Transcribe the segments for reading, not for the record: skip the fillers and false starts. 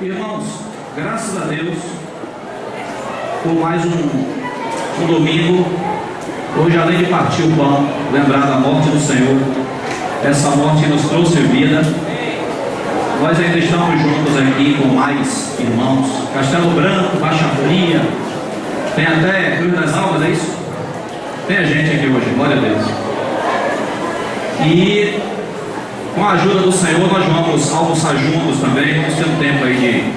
Irmãos, graças a Deus por mais um domingo. Hoje, além de partir o pão, lembrar da morte do Senhor, essa morte nos trouxe vida. Nós ainda estamos juntos aqui com mais irmãos. Castelo Branco, Baixa Fria, tem até Cruz das Almas, é isso? Tem a gente aqui hoje, glória a Deus. E com a ajuda do Senhor, nós vamos almoçar juntos também. Vamos ter um tempo aí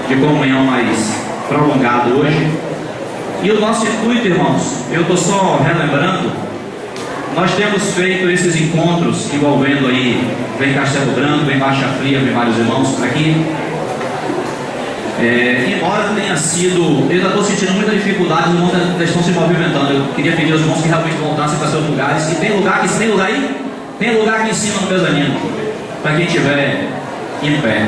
de comunhão mais prolongado hoje. E o nosso intuito, irmãos, eu estou só relembrando, nós temos feito esses encontros envolvendo aí, vem Castelo Branco, vem Baixa Fria, vem vários irmãos por aqui. Embora tenha sido, eu ainda estou sentindo muita dificuldade, os irmãos ainda estão se movimentando. Eu queria pedir aos irmãos que realmente voltassem para seus lugares. E tem lugar aí? Tem lugar aqui em cima no mezanino, para quem estiver em pé.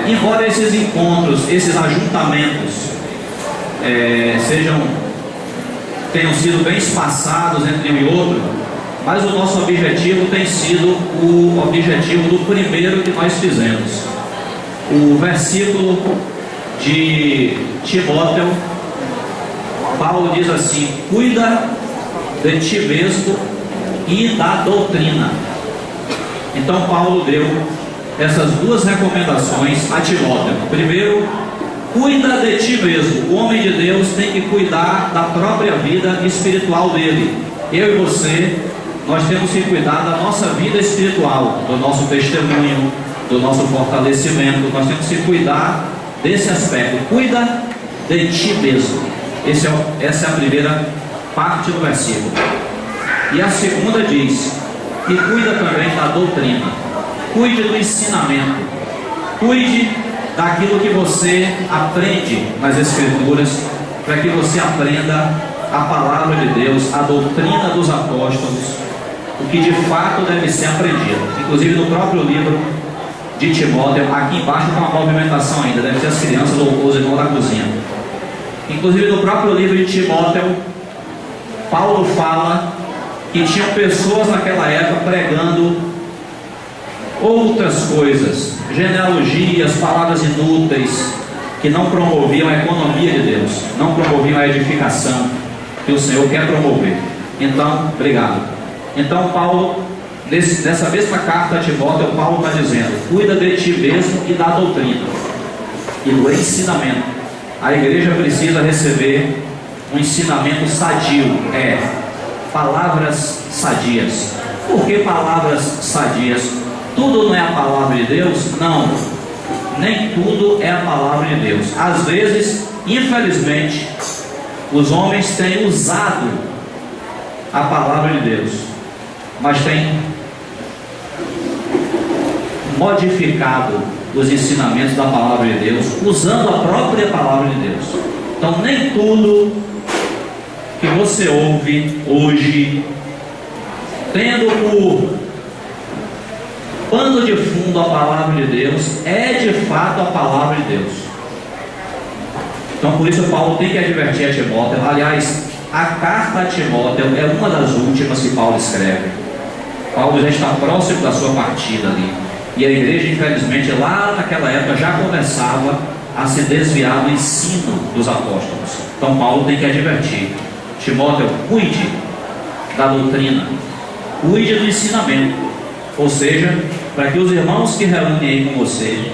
Embora esses encontros, esses ajuntamentos tenham sido bem espaçados entre um e outro, mas o nosso objetivo tem sido o objetivo do primeiro que nós fizemos. O versículo de Timóteo, Paulo diz assim: cuida de ti mesmo e da doutrina. Então Paulo deu essas duas recomendações a Timóteo. Primeiro, cuida de ti mesmo. O homem de Deus tem que cuidar da própria vida espiritual dele. Eu e você, nós temos que cuidar da nossa vida espiritual, do nosso testemunho, do nosso fortalecimento. Nós temos que cuidar desse aspecto. Cuida de ti mesmo. Essa é a primeira parte do versículo. E a segunda diz que cuida também da doutrina. Cuide do ensinamento. Cuide daquilo que você aprende nas Escrituras, para que você aprenda a palavra de Deus, a doutrina dos apóstolos, o que de fato deve ser aprendido. Inclusive no próprio livro de Timóteo, aqui embaixo tem uma movimentação ainda, deve ser as crianças ou os irmãos da cozinha. Inclusive no próprio livro de Timóteo, Paulo fala que tinham pessoas naquela época pregando outras coisas, genealogias, palavras inúteis, que não promoviam a economia de Deus, não promoviam a edificação que o Senhor quer promover. Então, obrigado. Então Paulo, nessa mesma carta a Timóteo, Paulo está dizendo: cuida de ti mesmo e da doutrina e do ensinamento. A igreja precisa receber um ensinamento sadio, palavras sadias. Por que palavras sadias? Tudo não é a palavra de Deus? Não, nem tudo é a palavra de Deus. Às vezes, infelizmente, os homens têm usado a palavra de Deus, mas têm modificado os ensinamentos da palavra de Deus, usando a própria palavra de Deus. Então, nem tudo que você ouve hoje, tendo por pano de fundo a palavra de Deus, é de fato a palavra de Deus. Então por isso Paulo tem que advertir a Timóteo. Aliás, a carta a Timóteo é uma das últimas que Paulo escreve. Paulo já está próximo da sua partida ali, e a igreja, infelizmente, lá naquela época já começava a se desviar do ensino dos apóstolos. Então Paulo tem que advertir: Timóteo, cuide da doutrina, cuide do ensinamento. Ou seja, para que os irmãos que reúnem aí com você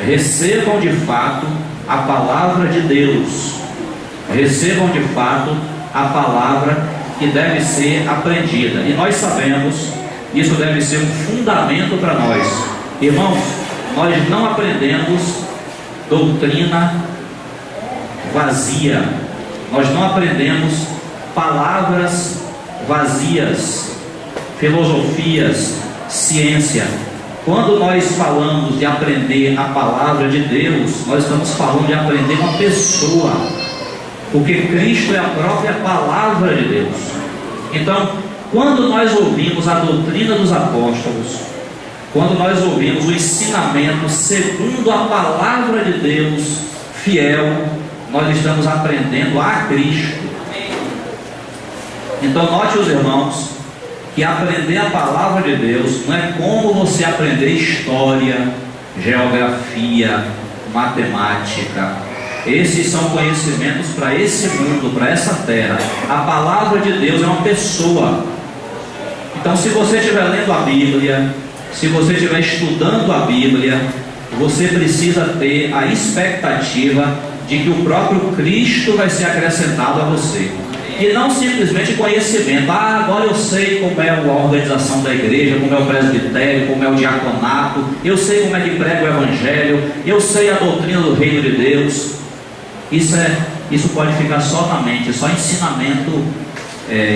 recebam de fato a palavra de Deus, recebam de fato a palavra que deve ser aprendida. E nós sabemos, isso deve ser um fundamento para nós. Irmãos, nós não aprendemos doutrina vazia, nós não aprendemos palavras vazias, filosofias, ciência. Quando nós falamos de aprender a palavra de Deus, nós estamos falando de aprender uma pessoa, porque Cristo é a própria palavra de Deus. Então, quando nós ouvimos a doutrina dos apóstolos, quando nós ouvimos o ensinamento segundo a palavra de Deus fiel, nós estamos aprendendo a Cristo. Então note, os irmãos, que aprender a palavra de Deus não é como você aprender história, geografia, matemática. Esses são conhecimentos para esse mundo, para essa terra. A palavra de Deus é uma pessoa. Então, se você estiver lendo a Bíblia, se você estiver estudando a Bíblia, você precisa ter a expectativa de que o próprio Cristo vai ser acrescentado a você. E não simplesmente conhecimento. Agora eu sei como é a organização da igreja, como é o presbitério, como é o diaconato, eu sei como é que prega o evangelho, eu sei a doutrina do reino de Deus. Isso pode ficar só na mente, só ensinamento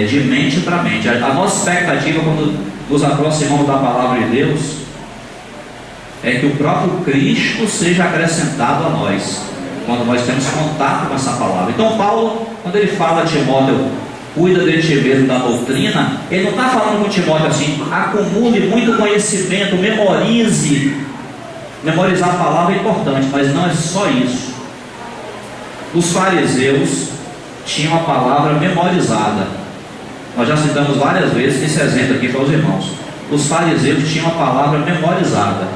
de mente para mente. A nossa expectativa quando nos aproximamos da palavra de Deus é que o próprio Cristo seja acrescentado a nós, quando nós temos contato com essa palavra. Então Paulo, quando ele fala a Timóteo, cuida de ti mesmo da doutrina, ele não está falando com Timóteo assim, acumule muito conhecimento, memorize. Memorizar a palavra é importante, mas não é só isso. Os fariseus tinham a palavra memorizada. Nós já citamos várias vezes esse exemplo aqui para os irmãos. Os fariseus tinham a palavra memorizada.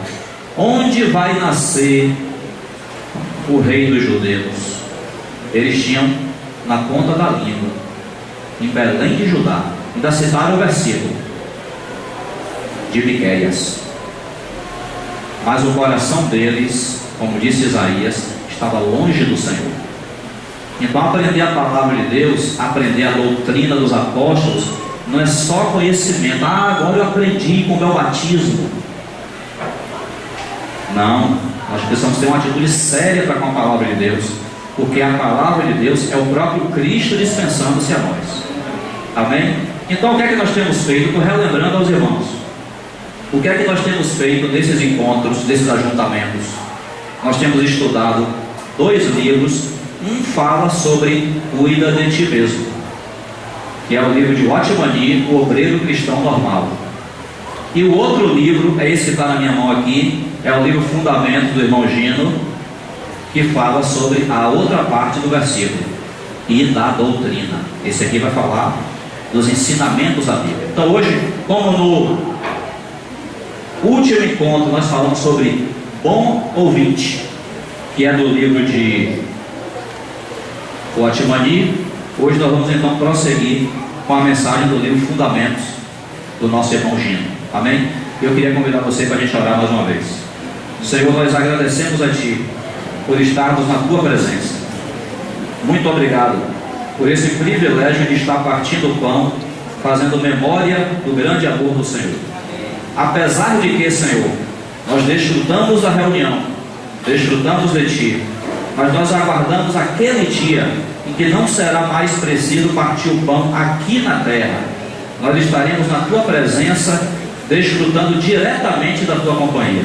Onde vai nascer o rei dos judeus? Eles tinham na ponta da língua, em Belém de Judá. Ainda citaram o versículo de Miqueias. Mas o coração deles, como disse Isaías, estava longe do Senhor. Então aprender a palavra de Deus, aprender a doutrina dos apóstolos, não é só conhecimento. Agora eu aprendi como é o batismo. Não, nós precisamos ter uma atitude séria para com a palavra de Deus, porque a palavra de Deus é o próprio Cristo dispensando-se a nós. Amém? Então o que é que nós temos feito? Estou relembrando aos irmãos. O que é que nós temos feito nesses encontros, desses ajuntamentos? Nós temos estudado 2 livros. Um fala sobre cuida de ti mesmo, que é o livro de Otmani, o obreiro cristão normal. E o outro livro, é esse que está na minha mão aqui, é o livro Fundamento do irmão Gino, que fala sobre a outra parte do versículo, e da doutrina. Esse aqui vai falar dos ensinamentos da Bíblia. Então hoje, como no último encontro nós falamos sobre bom ouvinte, que é do livro de Otmani, hoje nós vamos então prosseguir com a mensagem do livro Fundamentos do nosso irmão Gino. Amém? Eu queria convidar você para a gente orar mais uma vez. Senhor, nós agradecemos a Ti por estarmos na Tua presença. Muito obrigado por esse privilégio de estar partindo o pão, fazendo memória do grande amor do Senhor. Apesar de que, Senhor, nós desfrutamos da reunião, desfrutamos de Ti, mas nós aguardamos aquele dia em que não será mais preciso partir o pão aqui na terra. Nós estaremos na Tua presença, desfrutando diretamente da Tua companhia.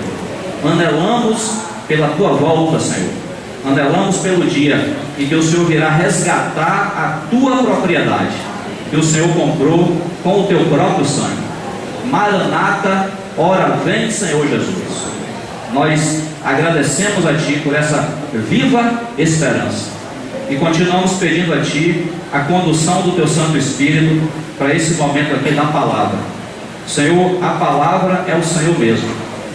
Anelamos pela Tua volta, Senhor. Anelamos pelo dia em que o Senhor virá resgatar a Tua propriedade, que o Senhor comprou com o Teu próprio sangue. Maranata, ora vem, Senhor Jesus. Nós agradecemos a Ti por essa viva esperança e continuamos pedindo a Ti a condução do Teu Santo Espírito para esse momento aqui da palavra. Senhor, a palavra é o Senhor mesmo.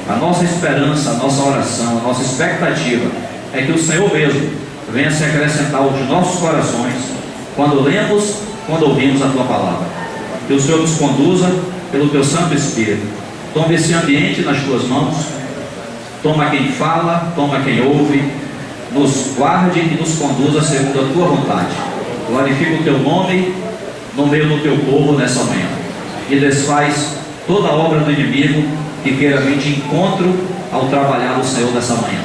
A nossa esperança, a nossa oração, a nossa expectativa é que o Senhor mesmo venha se acrescentar aos nossos corações quando lemos, quando ouvimos a Tua palavra. Que o Senhor nos conduza pelo Teu Santo Espírito. Toma esse ambiente nas Tuas mãos. Toma quem fala, toma quem ouve, nos guarde e nos conduza segundo a Tua vontade. Glorifica o Teu nome no meio do Teu povo nessa manhã. E desfaz toda a obra do inimigo que queira vir de encontro ao trabalhar do Senhor nessa manhã.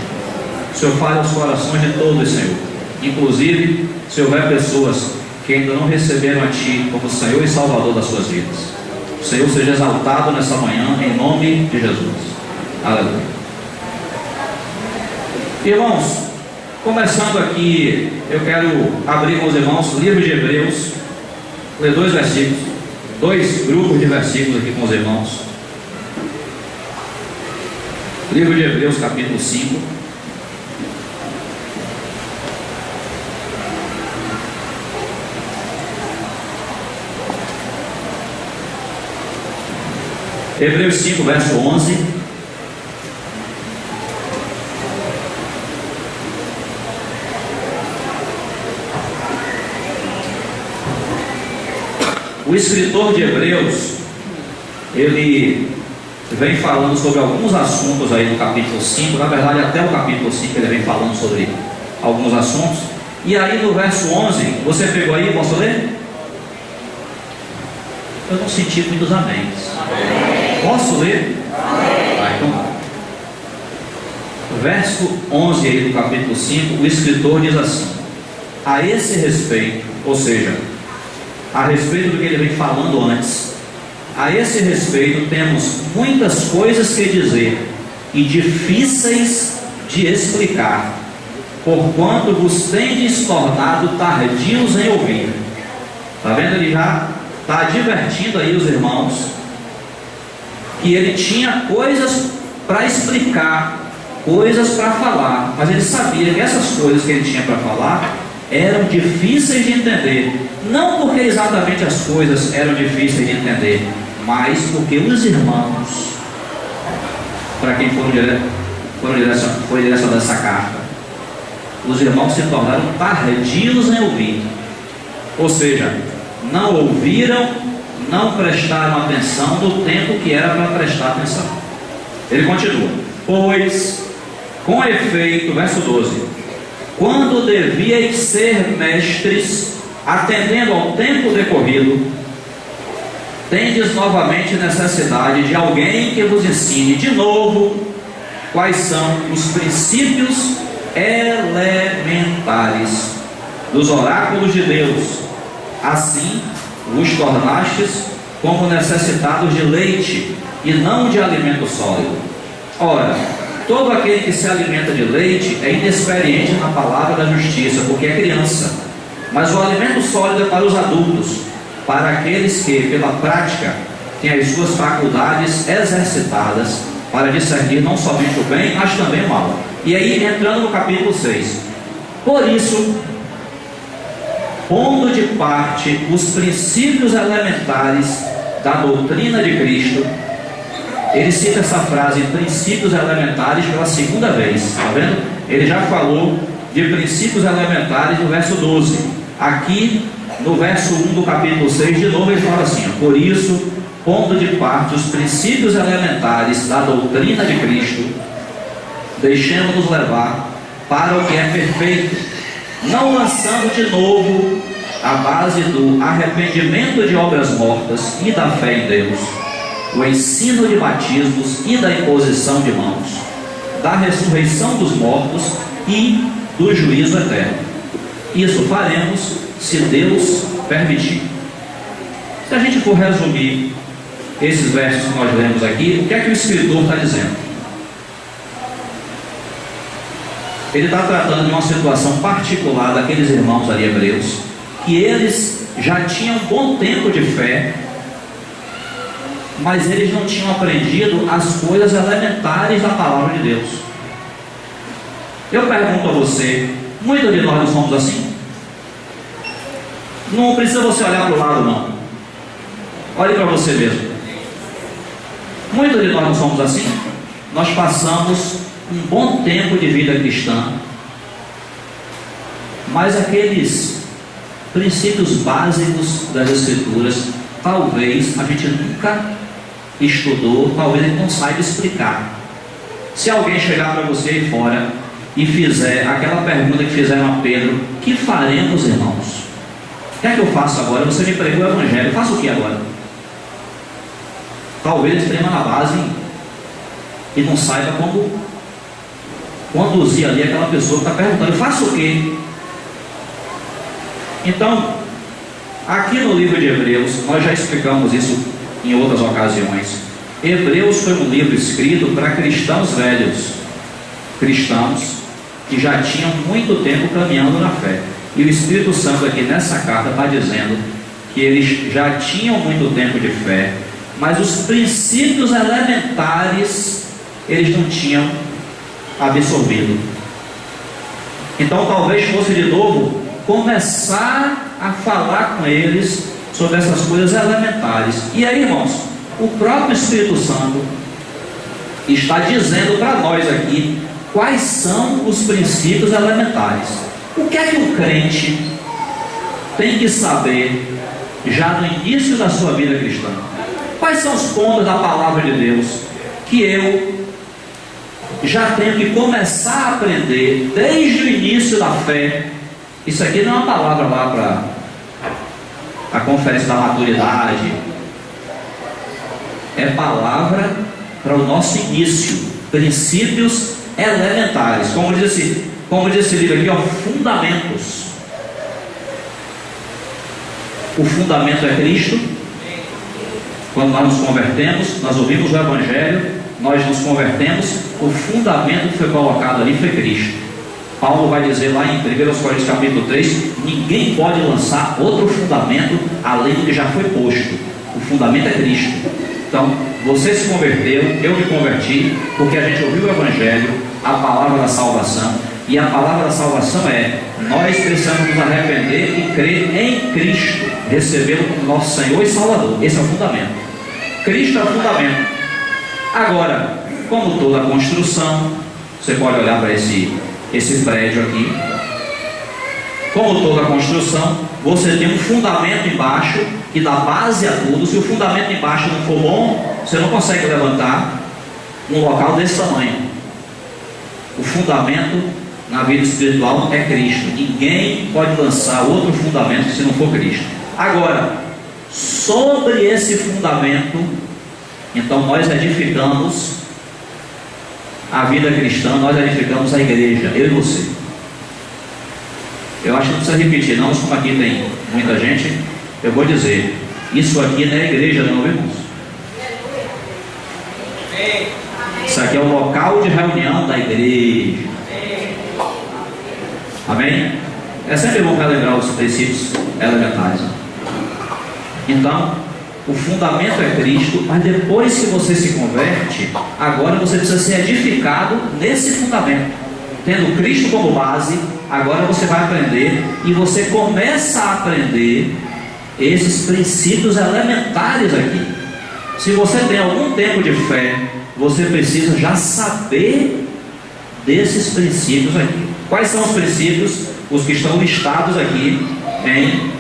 O Senhor fale aos corações de todos, Senhor. Inclusive, se houver pessoas que ainda não receberam a Ti como Senhor e Salvador das suas vidas. O Senhor seja exaltado nessa manhã, em nome de Jesus. Aleluia. Irmãos, começando aqui, eu quero abrir com os irmãos o livro de Hebreus, ler 2 versículos, 2 grupos de versículos aqui com os irmãos. Livro de Hebreus, capítulo 5. Hebreus 5, verso 11. O escritor de Hebreus, ele vem falando sobre alguns assuntos aí no capítulo 5, na verdade até o capítulo 5 ele vem falando sobre alguns assuntos, e aí no verso 11, você pegou aí, posso ler? Eu não senti muitos améns. Posso ler? Então, verso 11 aí do capítulo 5, o escritor diz assim: a esse respeito, ou seja, a respeito do que ele vem falando antes, a esse respeito temos muitas coisas que dizer e difíceis de explicar, porquanto vos tendes tornado tardios em ouvir. Está vendo? Ele já está advertindo aí os irmãos que ele tinha coisas para explicar, coisas para falar, mas ele sabia que essas coisas que ele tinha para falar eram difíceis de entender, não porque exatamente as coisas eram difíceis de entender, mas porque os irmãos, para quem foi direcionada essa carta, os irmãos se tornaram tardios em ouvir, ou seja, não ouviram, não prestaram atenção no tempo que era para prestar atenção. Ele continua: pois, com efeito, verso 12, quando devíeis ser mestres, atendendo ao tempo decorrido, tendes novamente necessidade de alguém que vos ensine de novo quais são os princípios elementares dos oráculos de Deus. Assim vos tornastes como necessitados de leite e não de alimento sólido. Ora, todo aquele que se alimenta de leite é inexperiente na palavra da justiça, porque é criança. Mas o alimento sólido é para os adultos, para aqueles que, pela prática, têm as suas faculdades exercitadas para discernir não somente o bem, mas também o mal. E aí, entrando no capítulo 6, por isso, pondo de parte os princípios elementares da doutrina de Cristo, ele cita essa frase, princípios elementares, pela segunda vez, está vendo? Ele já falou de princípios elementares no verso 12, aqui no verso 1 do capítulo 6, de novo ele fala assim: por isso, pondo de parte os princípios elementares da doutrina de Cristo, deixemos-nos levar para o que é perfeito, não lançando de novo a base do arrependimento de obras mortas e da fé em Deus, o ensino de batismos e da imposição de mãos, da ressurreição dos mortos e do juízo eterno. Isso faremos se Deus permitir. Se a gente for resumir esses versos que nós lemos aqui, o que é que o escritor está dizendo? Ele está tratando de uma situação particular daqueles irmãos ali hebreus, que eles já tinham bom tempo de fé, mas eles não tinham aprendido as coisas elementares da palavra de Deus. Eu pergunto a você, muitos de nós não somos assim? Não precisa você olhar para o lado, não. Olhe para você mesmo. Muitos de nós não somos assim? Nós passamos um bom tempo de vida cristã, mas aqueles princípios básicos das Escrituras, talvez a gente nunca estudou, talvez a gente não saiba explicar. Se alguém chegar para você aí fora e fizer aquela pergunta que fizeram a Pedro: que faremos, irmãos? O que é que eu faço agora? Você me pregou o Evangelho, eu faço o que agora? Talvez ele esteja na base e não saiba como conduzir ali aquela pessoa que está perguntando: eu faço o quê? Então, aqui no livro de Hebreus, nós já explicamos isso em outras ocasiões. Hebreus foi um livro escrito para cristãos velhos, cristãos que já tinham muito tempo caminhando na fé. E o Espírito Santo aqui nessa carta está dizendo que eles já tinham muito tempo de fé, mas os princípios elementares eles não tinham absorvido. Então talvez fosse de novo começar a falar com eles sobre essas coisas elementares. E aí, irmãos, o próprio Espírito Santo está dizendo para nós aqui quais são os princípios elementares. O que é que o crente tem que saber já no início da sua vida cristã? Quais são os pontos da palavra de Deus que eu já tenho que começar a aprender desde o início da fé? Isso aqui não é uma palavra lá para a conferência da maturidade, é palavra para o nosso início, princípios elementares, como diz esse livro aqui, ó, fundamentos. O fundamento é Cristo. Quando nós nos convertemos, nós ouvimos o Evangelho, nós nos convertemos, o fundamento que foi colocado ali foi Cristo. Paulo vai dizer lá em 1 Coríntios capítulo 3, ninguém pode lançar outro fundamento além do que já foi posto. O fundamento é Cristo. Então, você se converteu, eu me converti, porque a gente ouviu o Evangelho, a palavra da salvação, e a palavra da salvação é: nós precisamos nos arrepender e crer em Cristo, recebê-lo como nosso Senhor e Salvador. Esse é o fundamento. Cristo é o fundamento. Agora, como toda construção, você pode olhar para esse prédio aqui. Como toda construção, você tem um fundamento embaixo que dá base a tudo. Se o fundamento embaixo não for bom, você não consegue levantar um local desse tamanho. O fundamento na vida espiritual é Cristo. Ninguém pode lançar outro fundamento se não for Cristo. Agora, sobre esse fundamento, então nós edificamos a vida cristã, nós edificamos a igreja, eu e você. Eu acho que não precisa repetir, não, mas como aqui tem muita gente, eu vou dizer: isso aqui não é igreja, não, irmãos. Isso aqui é o local de reunião da igreja. Amém? É sempre bom relembrar os princípios elementares. Então, o fundamento é Cristo, mas depois que você se converte, agora você precisa ser edificado nesse fundamento. Tendo Cristo como base, agora você vai aprender, e você começa a aprender esses princípios elementares aqui. Se você tem algum tempo de fé, você precisa já saber desses princípios aqui. Quais são os princípios? Os que estão listados aqui em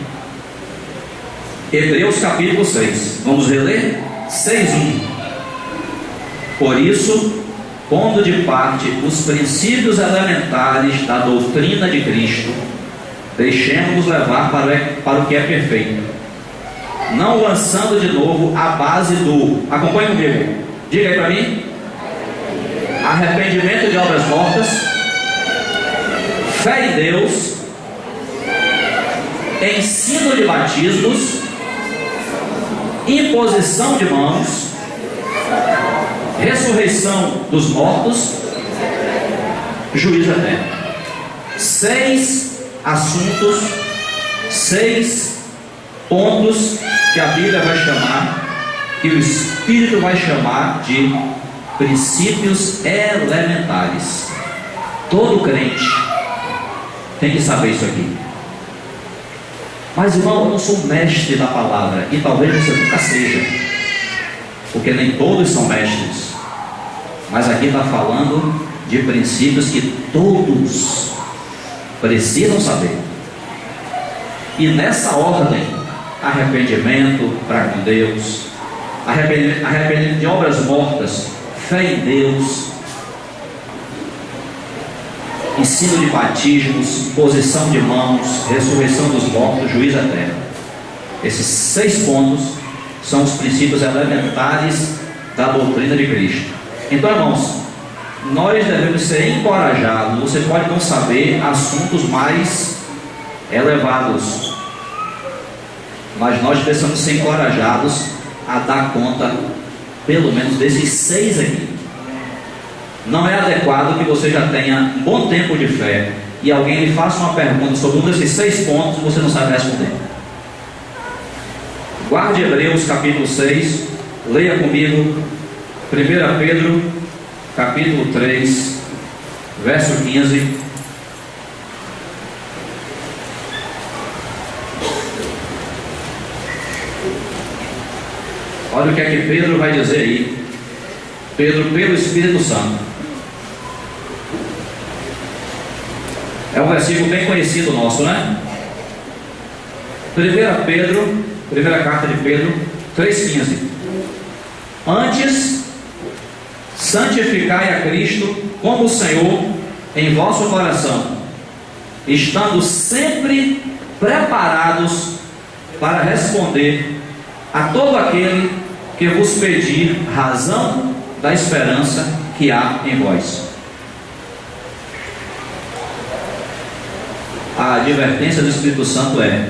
Hebreus capítulo 6. Vamos reler? 6:1. Por isso, pondo de parte os princípios elementares da doutrina de Cristo, deixemos-nos levar para o que é perfeito, não lançando de novo a base do, acompanhe comigo, diga aí para mim: arrependimento de obras mortas, fé em Deus, ensino de batismos, imposição de mãos, ressurreição dos mortos, juízo eterno. 6 assuntos, 6 pontos que a Bíblia vai chamar, que o Espírito vai chamar de princípios elementares. Todo crente tem que saber isso aqui. Mas, irmão, eu não sou mestre da palavra, e talvez você nunca seja, porque nem todos são mestres. Mas aqui está falando de princípios que todos precisam saber. E nessa ordem: arrependimento para com Deus, arrependimento de obras mortas, fé em Deus, ensino de batismos, posição de mãos, ressurreição dos mortos, juízo eterno. Esses 6 pontos são os princípios elementares da doutrina de Cristo. Então, irmãos, nós devemos ser encorajados. Você pode não saber assuntos mais elevados, mas nós precisamos ser encorajados a dar conta, pelo menos, desses 6 aqui. Não é adequado que você já tenha um bom tempo de fé e alguém lhe faça uma pergunta sobre um desses 6 pontos e você não sabe responder. Guarde Hebreus capítulo 6, leia comigo 1 Pedro capítulo 3, verso 15. Olha o que é que Pedro vai dizer aí. Pedro, pelo Espírito Santo. É um versículo bem conhecido nosso, né? 1 Pedro Primeira carta de Pedro 3,15. Antes, santificai a Cristo como Senhor em vosso coração, estando sempre preparados para responder a todo aquele que vos pedir razão da esperança que há em vós. A advertência do Espírito Santo é: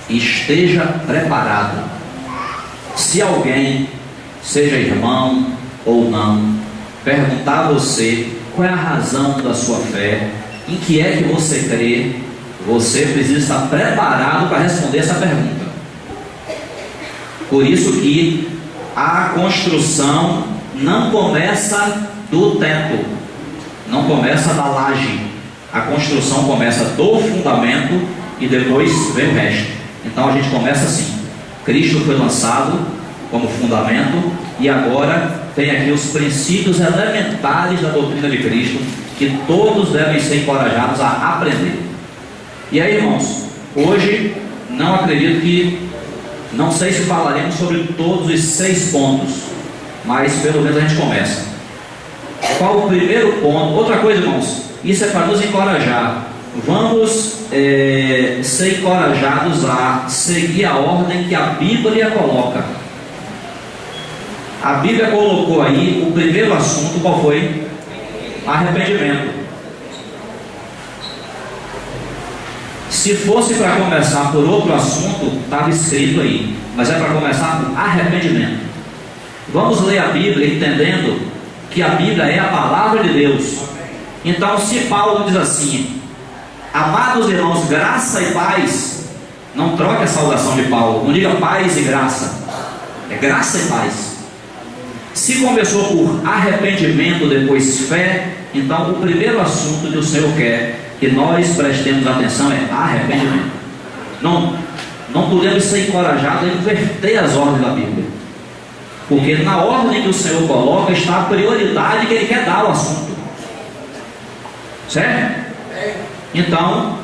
esteja preparado. Se alguém, seja irmão ou não, perguntar a você qual é a razão da sua fé, em que é que você crê, você precisa estar preparado para responder essa pergunta. Por isso que a construção não começa do teto, não começa da laje. A construção começa do fundamento e depois vem o resto. Então a gente começa assim: Cristo foi lançado como fundamento, e agora tem aqui os princípios elementares da doutrina de Cristo, que todos devem ser encorajados a aprender. E aí, irmãos, hoje não acredito que, não sei se falaremos sobre todos os 6 pontos, mas pelo menos a gente começa. Qual o primeiro ponto? Outra coisa, irmãos, isso é para nos encorajar. Vamos ser encorajados a seguir a ordem que a Bíblia coloca. A Bíblia colocou aí o primeiro assunto. Qual foi? Arrependimento. Se fosse para começar por outro assunto, estava escrito aí, mas é para começar por arrependimento. Vamos ler a Bíblia entendendo que a Bíblia é a palavra de Deus. Então, se Paulo diz assim: amados irmãos, graça e paz, não troque a saudação de Paulo, não diga paz e graça, é graça e paz. Se começou por arrependimento, depois fé, então o primeiro assunto que o Senhor quer que nós prestemos atenção é arrependimento. Não podemos ser encorajados a inverter as ordens da Bíblia, porque na ordem que o Senhor coloca está a prioridade que Ele quer dar ao assunto, certo? Então,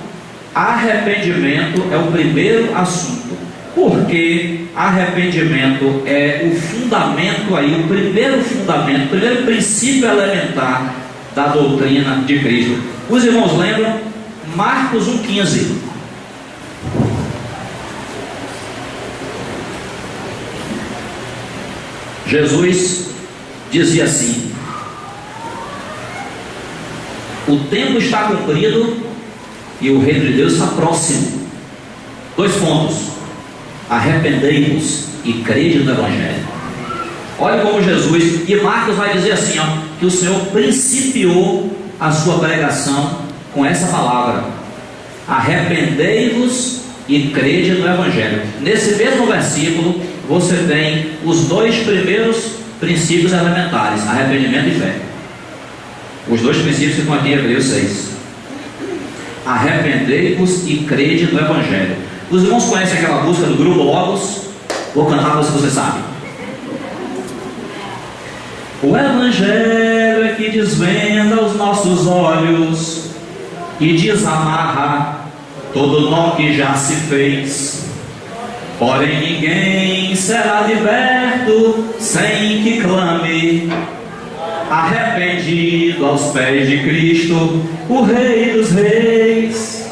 arrependimento é o primeiro assunto, porque arrependimento é o fundamento aí, o primeiro fundamento, o primeiro princípio elementar da doutrina de Cristo. Os irmãos lembram? Marcos 1,15. Jesus dizia assim: o tempo está cumprido e o reino de Deus está próximo. 2 pontos: arrependei-vos e crede no Evangelho. Olha como Jesus, e Marcos vai dizer assim, que o Senhor principiou a sua pregação com essa palavra: arrependei-vos e crede no Evangelho. Nesse mesmo versículo você tem os 2 primeiros princípios elementares: arrependimento e fé. Os 2 princípios ficam aqui em Hebreus 6. Arrependei-vos e crede no Evangelho. Os irmãos conhecem aquela música do grupo Logos? Vou cantar se você sabe. O Evangelho é que desvenda os nossos olhos e desamarra todo nó que já se fez. Porém ninguém será liberto sem que clame, arrependido aos pés de Cristo, o Rei dos Reis.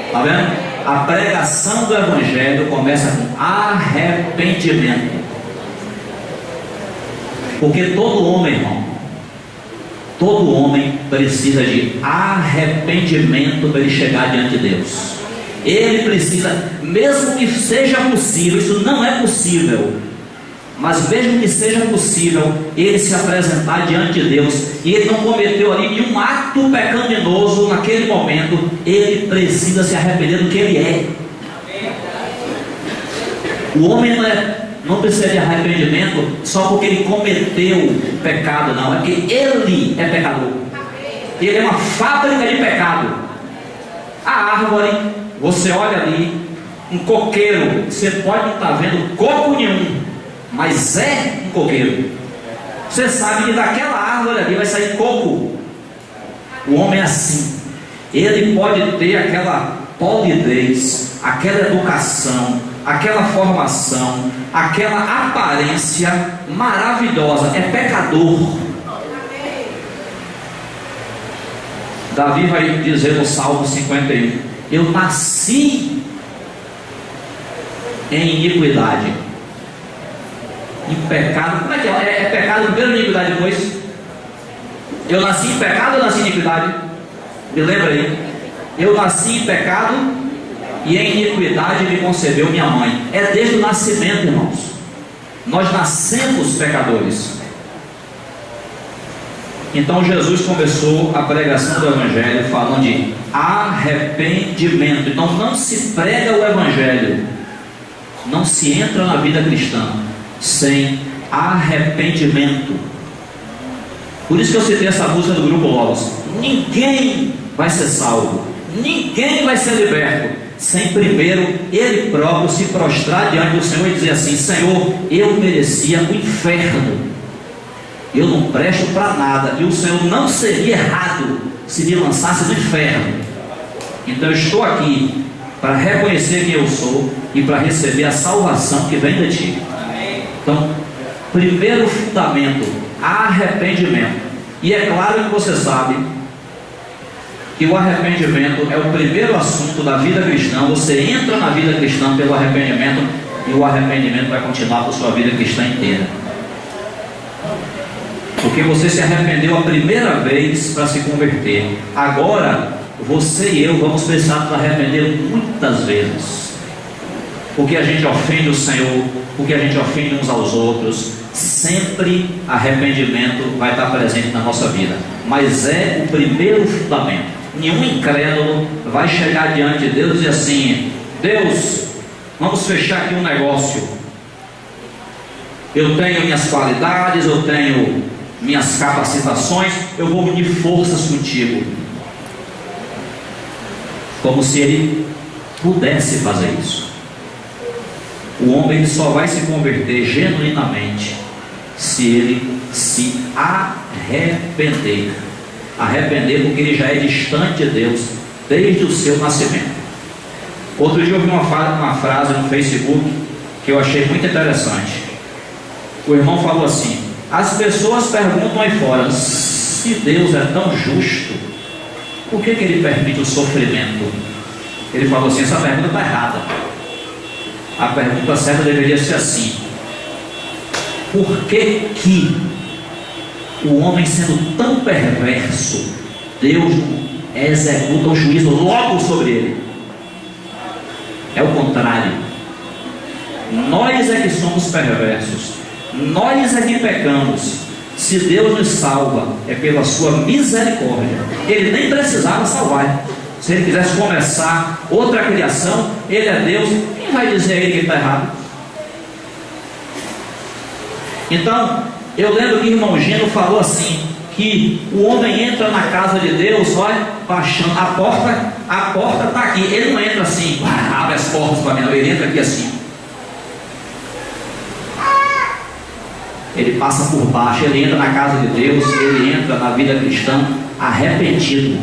Está vendo? A pregação do Evangelho começa com arrependimento. Porque todo homem, irmão, todo homem precisa de arrependimento para ele chegar diante de Deus. Ele precisa, mesmo que seja possível, isso não é possível, mas mesmo que seja possível, ele se apresentar diante de Deus, e ele não cometeu ali nenhum ato pecaminoso naquele momento, ele precisa se arrepender do que ele é. O homem não precisa de arrependimento só porque ele cometeu o pecado, não, é porque ele é pecador. Ele é uma fábrica de pecado. A árvore, você olha ali, um coqueiro, você pode não estar vendo coco nenhum, mas é um coqueiro. Você sabe que daquela árvore ali vai sair coco. O homem é assim. Ele pode ter aquela polidez, aquela educação, aquela formação, aquela aparência maravilhosa, é pecador. Davi vai dizer no Salmo 51: eu nasci em iniquidade, em pecado. Como é que é? É pecado primeiro, iniquidade depois? Eu nasci em pecado ou nasci em iniquidade? Me lembra aí. Eu nasci em pecado e em iniquidade me concebeu minha mãe. É desde o nascimento, irmãos. Nós nascemos pecadores. Então Jesus começou a pregação do Evangelho falando de arrependimento. Então não se prega o Evangelho, não se entra na vida cristã sem arrependimento. Por isso que eu citei essa música do grupo Logos. Ninguém vai ser salvo, ninguém vai ser liberto sem primeiro ele próprio se prostrar diante do Senhor e dizer assim: Senhor, eu merecia o inferno, eu não presto para nada, e o Senhor não seria errado se me lançasse no inferno. Então eu estou aqui para reconhecer quem eu sou e para receber a salvação que vem de ti. Então, primeiro fundamento, arrependimento. E é claro que você sabe que o arrependimento é o primeiro assunto da vida cristã. Você entra na vida cristã pelo arrependimento, e o arrependimento vai continuar por sua vida cristã inteira. Porque você se arrependeu a primeira vez para se converter. Agora, você e eu vamos precisar nos arrepender muitas vezes. Porque a gente ofende o Senhor, porque a gente ofende uns aos outros. Sempre arrependimento vai estar presente na nossa vida. Mas é o primeiro fundamento. Nenhum incrédulo vai chegar diante de Deus e dizer assim: Deus, vamos fechar aqui um negócio. Eu tenho minhas qualidades, eu tenho minhas capacitações, eu vou unir forças contigo. Como se ele pudesse fazer isso. O homem só vai se converter genuinamente se ele se arrepender. Arrepender porque ele já é distante de Deus desde o seu nascimento. Outro dia eu vi uma frase no Facebook que eu achei muito interessante. O irmão falou assim: as pessoas perguntam aí fora, se Deus é tão justo, por que ele permite o sofrimento? Ele falou assim: essa pergunta está errada. A pergunta certa deveria ser assim: por que o homem, sendo tão perverso, Deus executa o juízo logo sobre ele? É o contrário. Nós é que somos perversos, nós é que pecamos. Se Deus nos salva, é pela sua misericórdia. Ele nem precisava salvar. Se ele quisesse começar outra criação, ele é Deus, quem vai dizer a ele que ele está errado? Então, eu lembro que o irmão Gino falou assim, que o homem entra na casa de Deus, olha, baixando a porta está aqui. Ele não entra assim, abre as portas para mim, não, ele entra aqui assim. Ele passa por baixo, ele entra na casa de Deus, ele entra na vida cristã arrependido,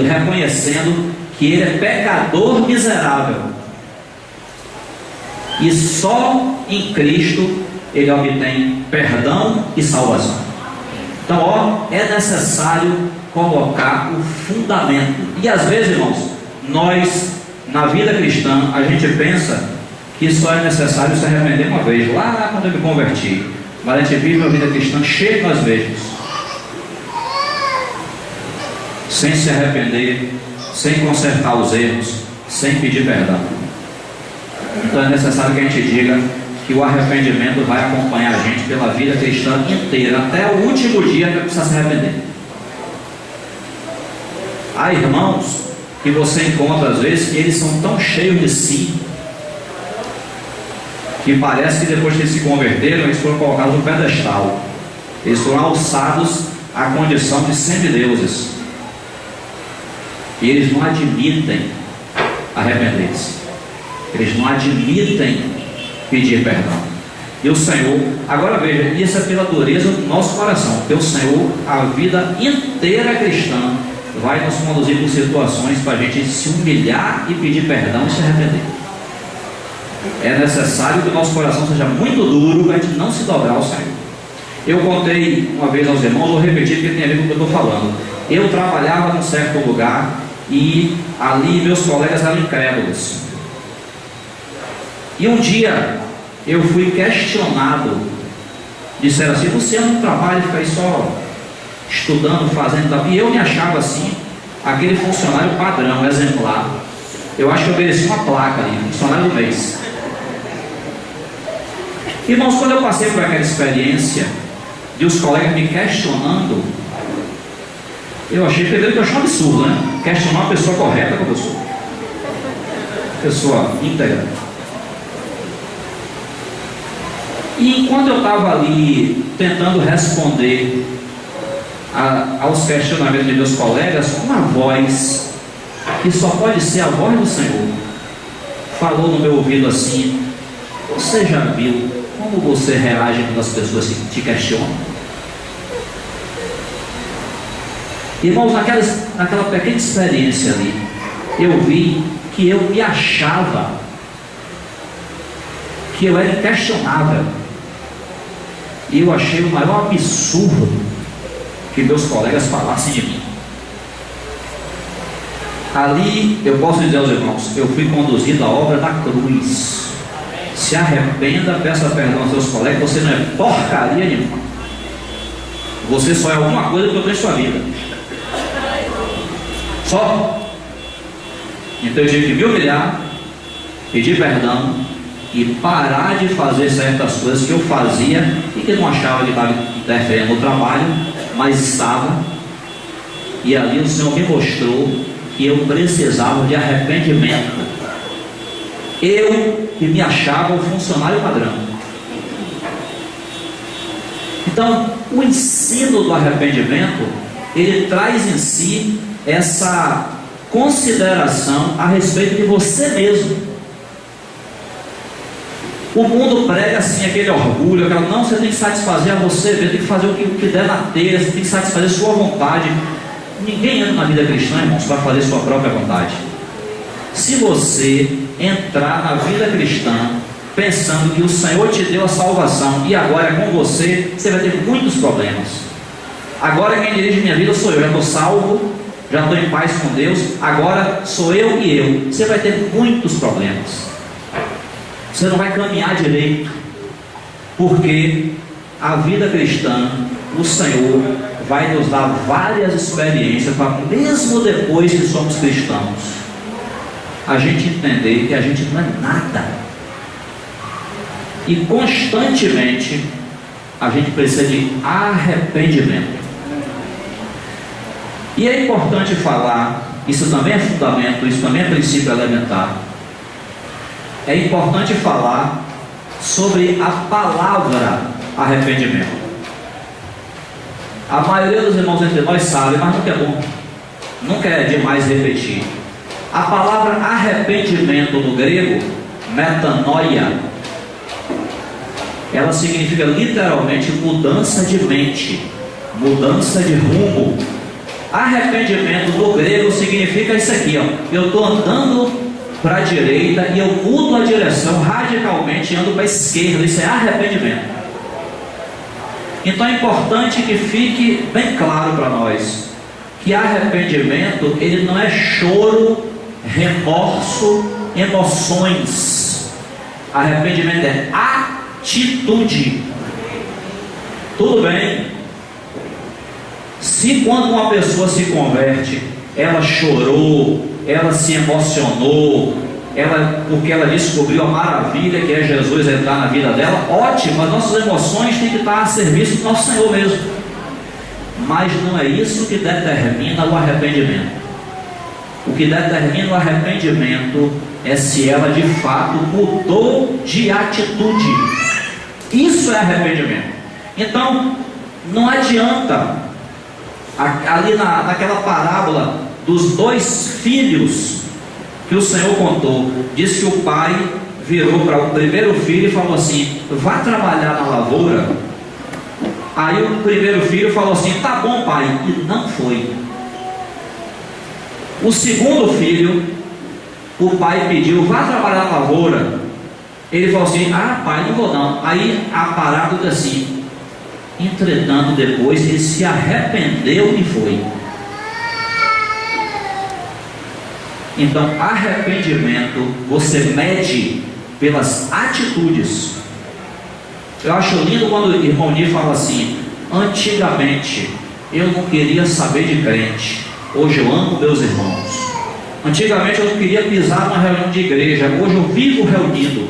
reconhecendo que ele é pecador miserável, e só em Cristo ele obtém perdão e salvação. Então, é necessário colocar o fundamento. E às vezes, irmãos, nós na vida cristã a gente pensa que só é necessário se arrepender uma vez, lá quando eu me converti. Mas a gente vive a vida cristã cheia de nós mesmos, sem se arrepender, sem consertar os erros, sem pedir perdão. Então é necessário que a gente diga que o arrependimento vai acompanhar a gente pela vida cristã inteira, até o último dia que precisa se arrepender. Há irmãos que você encontra às vezes que eles são tão cheios de si, que parece que depois que eles se converteram, eles foram colocados no pedestal, eles foram alçados à condição de semideuses, e eles não admitem arrepender-se, eles não admitem pedir perdão. E o Senhor, agora veja, isso é pela dureza do nosso coração, porque o Senhor, a vida inteira cristã, vai nos conduzir por situações para a gente se humilhar e pedir perdão e se arrepender. É necessário que o nosso coração seja muito duro para a gente não se dobrar ao Senhor. Eu contei uma vez aos irmãos, vou repetir porque tem a ver com o que eu estou falando. Eu trabalhava num certo lugar e ali meus colegas eram incrédulos. E um dia eu fui questionado. Disseram assim: você não trabalha e fica aí só estudando, fazendo. E eu me achava assim, aquele funcionário padrão, exemplar. Eu acho que eu mereci uma placa ali, funcionário do mês. Irmãos, quando eu passei por aquela experiência de os colegas me questionando, eu achei, primeiro que eu achei um absurdo, né? Questionar uma pessoa correta, professor. Pessoa íntegra. E enquanto eu estava ali tentando responder aos questionamentos de meus colegas, uma voz, que só pode ser a voz do Senhor, falou no meu ouvido assim: você já viu como você reage quando as pessoas te questionam? Irmãos, naquela pequena experiência ali, eu vi que eu me achava, que eu era inquestionável. E eu achei o maior absurdo que meus colegas falassem de mim. Ali, eu posso dizer aos irmãos, eu fui conduzido à obra da cruz. Se arrependa, peça perdão aos seus colegas, você não é porcaria nenhuma. Você só é alguma coisa que eu tenho em sua vida. Só. Então eu tive que me humilhar, pedir perdão e parar de fazer certas coisas que eu fazia e que não achava que estava interferindo no trabalho, mas estava. E ali o Senhor me mostrou que eu precisava de arrependimento. Eu que me achava um funcionário padrão. Então, o ensino do arrependimento, ele traz em si essa consideração a respeito de você mesmo. O mundo prega assim aquele orgulho, aquela, não, você tem que satisfazer a você mesmo, tem que fazer o que der na telha, você tem que satisfazer a sua vontade. Ninguém entra na vida cristã, irmãos, para fazer sua própria vontade. Se você entrar na vida cristã pensando que o Senhor te deu a salvação e agora é com você, você vai ter muitos problemas. Agora quem dirige minha vida sou eu, já estou salvo, já estou em paz com Deus, agora sou eu e eu. Você vai ter muitos problemas. Você não vai caminhar direito, porque a vida cristã, o Senhor vai nos dar várias experiências para, mesmo depois que somos cristãos, a gente entender que a gente não é nada. E constantemente a gente precisa de arrependimento. E é importante falar, isso também é fundamento, isso também é princípio elementar. É importante falar sobre a palavra arrependimento. A maioria dos irmãos entre nós sabe, mas nunca é bom, nunca é demais repetir. A palavra arrependimento no grego, metanoia, ela significa literalmente mudança de mente, mudança de rumo. Arrependimento no grego significa isso aqui, ó. Eu estou andando para a direita e eu mudo a direção radicalmente e ando para a esquerda. Isso é arrependimento. Então é importante que fique bem claro para nós que arrependimento, ele não é choro, remorso, emoções. Arrependimento é atitude. Tudo bem, se quando uma pessoa se converte, ela chorou, ela se emocionou, porque ela descobriu a maravilha que é Jesus entrar na vida dela, ótimo, as nossas emoções têm que estar a serviço do nosso Senhor mesmo. Mas não é isso que determina o arrependimento. O que determina o arrependimento é se ela de fato mudou de atitude. Isso é arrependimento. Então, não adianta, ali naquela parábola dos dois filhos que o Senhor contou, diz que o pai virou para o primeiro filho e falou assim: vá trabalhar na lavoura. Aí o primeiro filho falou assim: tá bom, pai, e não foi. O segundo filho, o pai pediu: vá trabalhar na lavoura. Ele falou assim: ah, pai, não vou não. Aí a parada diz assim: entretanto, depois ele se arrependeu e foi. Então, arrependimento você mede pelas atitudes. Eu acho lindo quando o irmão Nir fala assim: antigamente eu não queria saber de crente, hoje eu amo meus irmãos. Antigamente eu não queria pisar numa reunião de igreja, hoje eu vivo reunido.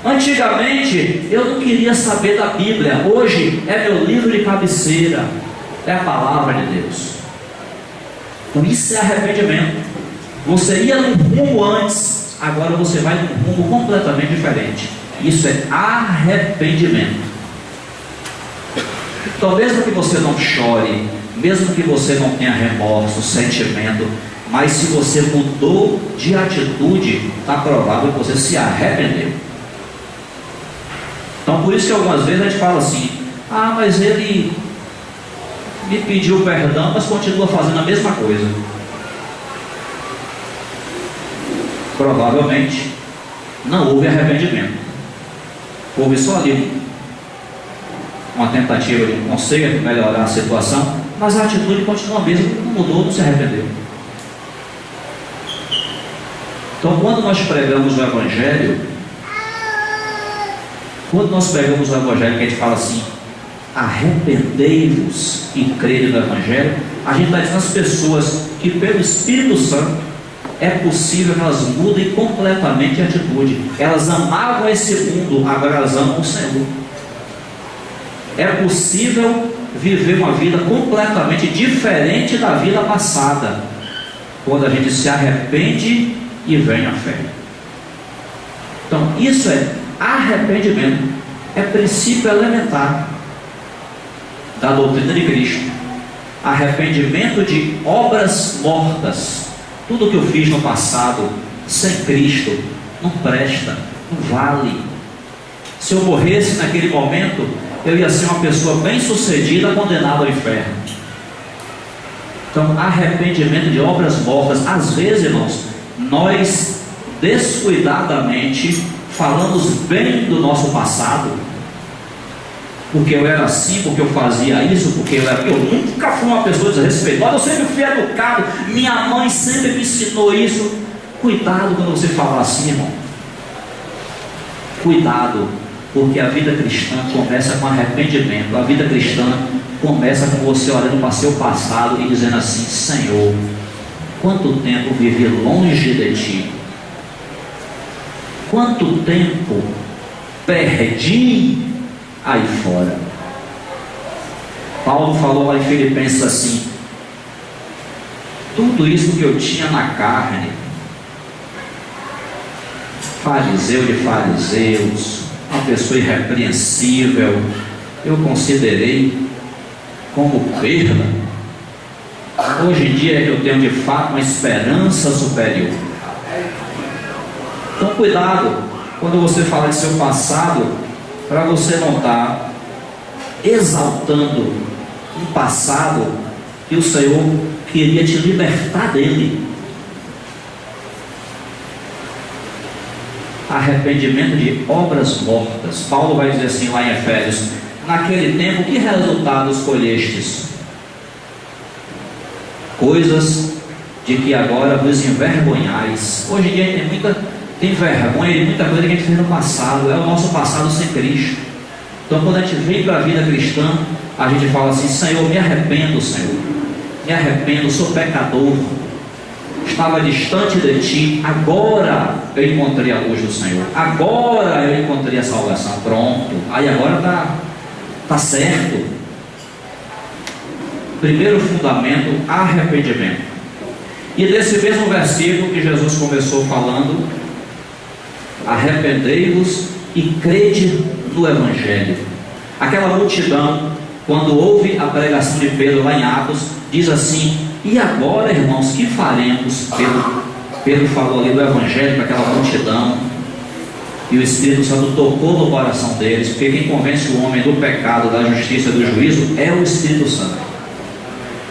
Antigamente eu não queria saber da Bíblia, hoje é meu livro de cabeceira, é a palavra de Deus. Então isso é arrependimento. Você ia num rumo antes, agora você vai num rumo completamente diferente. Isso é arrependimento. Então, mesmo que você não chore, mesmo que você não tenha remorso, sentimento, mas se você mudou de atitude, está provável que você se arrependeu. Então, por isso que algumas vezes a gente fala assim: ah, mas ele me pediu perdão, mas continua fazendo a mesma coisa. Provavelmente não houve arrependimento. Houve só ali uma tentativa de um conserto, melhorar a situação, mas a atitude continua a mesma, não mudou, não se arrependeu. Então, quando nós pregamos o Evangelho, que a gente fala assim: arrependei-vos e crede no Evangelho, a gente está dizendo às pessoas que pelo Espírito Santo é possível que elas mudem completamente a atitude. Elas amavam esse mundo, agora elas amam o Senhor. É possível viver uma vida completamente diferente da vida passada, quando a gente se arrepende e vem à fé. Então isso é arrependimento, é princípio elementar da doutrina de Cristo. Arrependimento de obras mortas. Tudo que eu fiz no passado sem Cristo não presta, não vale. Se eu morresse naquele momento, eu ia ser uma pessoa bem sucedida, condenada ao inferno. Então, arrependimento de obras mortas. Às vezes, irmãos, nós descuidadamente falamos bem do nosso passado, porque eu era assim, porque eu fazia isso, porque eu nunca fui uma pessoa desrespeitosa, eu sempre fui educado, minha mãe sempre me ensinou isso. Cuidado quando você falar assim, irmão. Cuidado, porque a vida cristã começa com arrependimento. A vida cristã começa com você olhando para seu passado e dizendo assim: Senhor, quanto tempo vivi longe de Ti, quanto tempo perdi aí fora. Paulo falou lá em Filipenses assim: tudo isso que eu tinha na carne, fariseu de fariseus, uma pessoa irrepreensível, eu considerei como perda. Hoje em dia eu tenho de fato uma esperança superior. Então cuidado quando você fala de seu passado, para você não estar exaltando um passado que o Senhor queria te libertar dele. Arrependimento de obras mortas. Paulo vai dizer assim lá em Efésios: naquele tempo, que resultados colhestes? Coisas de que agora vos envergonhais. Hoje em dia tem vergonha de muita coisa que a gente fez no passado. É o nosso passado sem Cristo. Então, quando a gente vem para a vida cristã, a gente fala assim: Senhor, me arrependo, Senhor, me arrependo, sou pecador, estava distante de Ti, agora eu encontrei a luz do Senhor, agora eu encontrei a salvação. Pronto, aí agora está certo. Primeiro fundamento, arrependimento. E desse mesmo versículo que Jesus começou falando: arrependei-vos e crede no Evangelho. Aquela multidão, quando ouve a pregação de Pedro lá em Atos, diz assim: e agora, irmãos, que faremos? Pedro falou ali do Evangelho para aquela multidão, e o Espírito Santo tocou no coração deles, porque quem convence o homem do pecado, da justiça e do juízo é o Espírito Santo.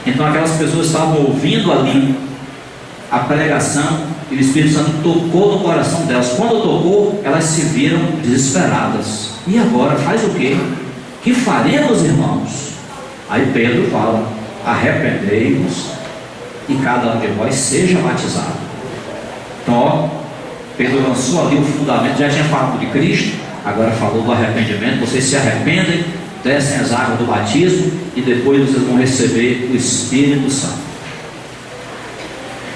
Então aquelas pessoas estavam ouvindo ali a pregação e o Espírito Santo tocou no coração delas. Quando tocou, elas se viram desesperadas. E agora, faz o quê? Que faremos, irmãos? Aí Pedro fala: arrependei-vos e cada um de vós seja batizado. Então, ó, Pedro lançou ali o fundamento. Já tinha falado de Cristo, agora falou do arrependimento. Vocês se arrependem, descem as águas do batismo e depois vocês vão receber o Espírito Santo.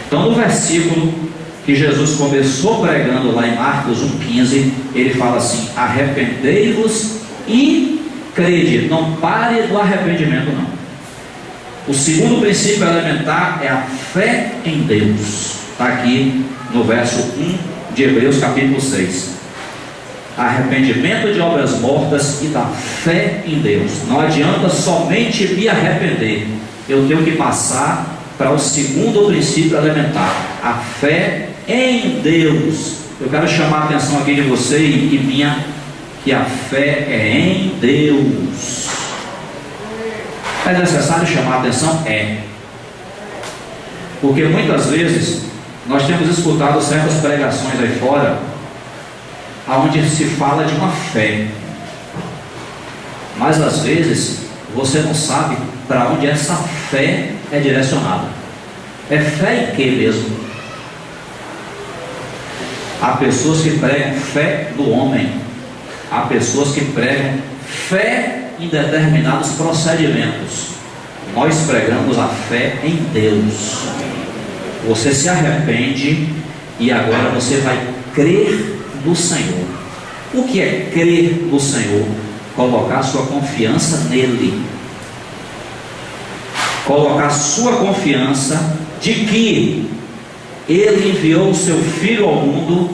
Então, no versículo que Jesus começou pregando lá em Marcos 1,15, ele fala assim: arrependei-vos e crede. Não pare do arrependimento, não. O segundo princípio elementar é a fé em Deus. Está aqui no verso 1 de Hebreus capítulo 6. Arrependimento de obras mortas e da fé em Deus. Não adianta somente me arrepender, eu tenho que passar para o segundo princípio elementar, a fé em Deus. Eu quero chamar a atenção aqui de você e minha, que a fé é em Deus. É necessário chamar a atenção? É. Porque muitas vezes nós temos escutado certas pregações aí fora, onde se fala de uma fé, mas às vezes você não sabe para onde essa fé é direcionada. É fé em quê mesmo? Há pessoas que pregam fé no homem, há pessoas que pregam fé em determinados procedimentos. Nós pregamos a fé em Deus. Você se arrepende e agora você vai crer no Senhor. O que é crer no Senhor? Colocar sua confiança nele. Colocar sua confiança de que ele enviou o seu Filho ao mundo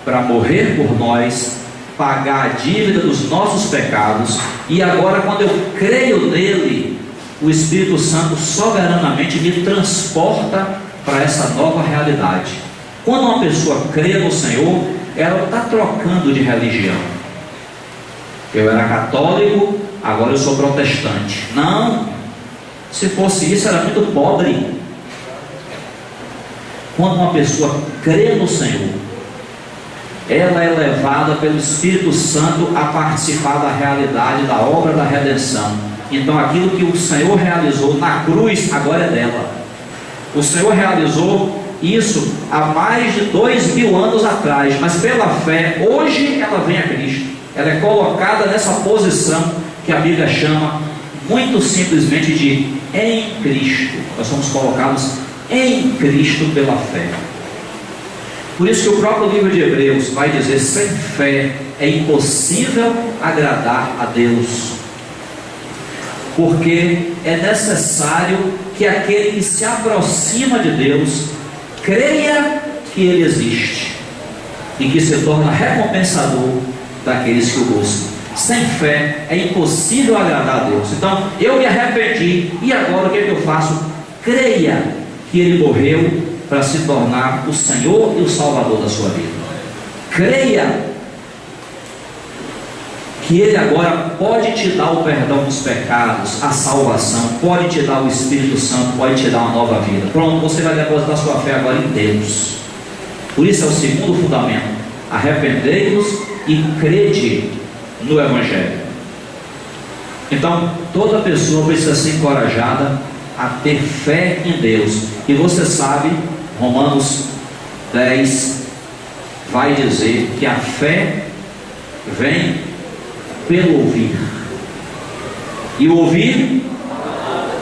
para morrer por nós, pagar a dívida dos nossos pecados, e agora, quando eu creio nele, o Espírito Santo soberanamente me transporta para essa nova realidade. Quando uma pessoa crê no Senhor, ela não está trocando de religião. Eu era católico, agora eu sou protestante. Não, se fosse isso era muito pobre. Quando uma pessoa crê no Senhor, ela é levada pelo Espírito Santo a participar da realidade da obra da redenção. Então aquilo que o Senhor realizou na cruz agora é dela. O Senhor realizou isso há mais de 2000 anos atrás, mas pela fé hoje ela vem a Cristo. Ela é colocada nessa posição que a Bíblia chama muito simplesmente de em Cristo. Nós somos colocados em Cristo pela fé. Por isso que o próprio livro de Hebreus vai dizer: sem fé é impossível agradar a Deus, porque é necessário que aquele que se aproxima de Deus creia que Ele existe e que se torna recompensador daqueles que o buscam. Sem fé é impossível agradar a Deus. Então eu me arrependi, e agora o que é que eu faço? Creia que Ele morreu para se tornar o Senhor e o Salvador da sua vida. Creia que Ele agora pode te dar o perdão dos pecados, a salvação, pode te dar o Espírito Santo, pode te dar uma nova vida. Pronto, você vai depositar sua fé agora em Deus. Por isso é o segundo fundamento: arrependei-vos e crede no Evangelho. Então toda pessoa precisa ser encorajada a ter fé em Deus. E você sabe, Romanos 10 vai dizer que a fé vem pelo ouvir, e o ouvir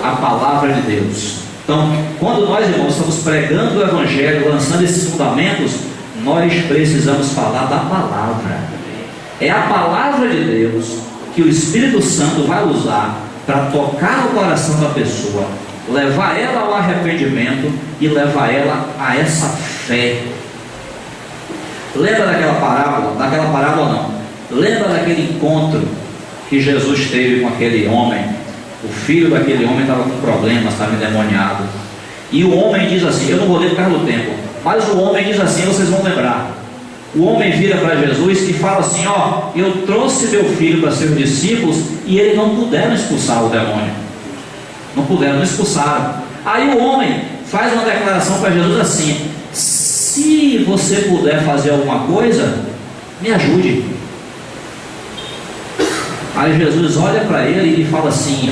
a palavra de Deus. Então, quando nós, irmãos, estamos pregando o Evangelho, lançando esses fundamentos, nós precisamos falar da palavra. É a palavra de Deus que o Espírito Santo vai usar para tocar no coração da pessoa, levar ela ao arrependimento e levar ela a essa fé. Lembra daquela parábola não? Lembra daquele encontro que Jesus teve com aquele homem? O filho daquele homem estava com problemas, estava endemoniado. E o homem diz assim, eu não vou ler por causa do tempo, mas o homem diz assim, vocês vão lembrar. O homem vira para Jesus e fala assim: ó, eu trouxe meu filho para seus discípulos e eles não puderam expulsar o demônio. Não puderam, não expulsaram. Aí o homem faz uma declaração para Jesus assim: se você puder fazer alguma coisa, me ajude. Aí Jesus olha para ele e fala assim: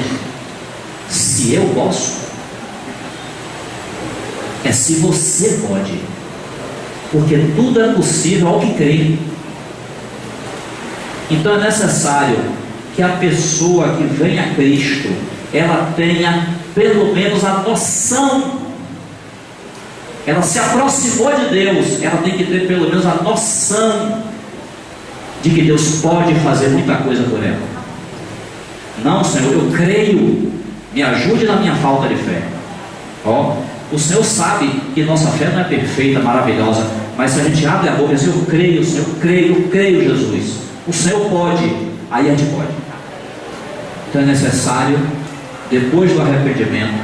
se eu posso, é se você pode, porque tudo é possível ao que crê. Então é necessário que a pessoa que vem a Cristo, ela tenha pelo menos a noção. Ela se aproximou de Deus, ela tem que ter pelo menos a noção de que Deus pode fazer muita coisa por ela. Não, Senhor, eu creio, me ajude na minha falta de fé. O Senhor sabe que nossa fé não é perfeita, maravilhosa, mas se a gente abre a boca e diz: eu creio, Senhor, eu creio, Jesus, o Senhor pode, aí a gente pode. Então é necessário, depois do arrependimento,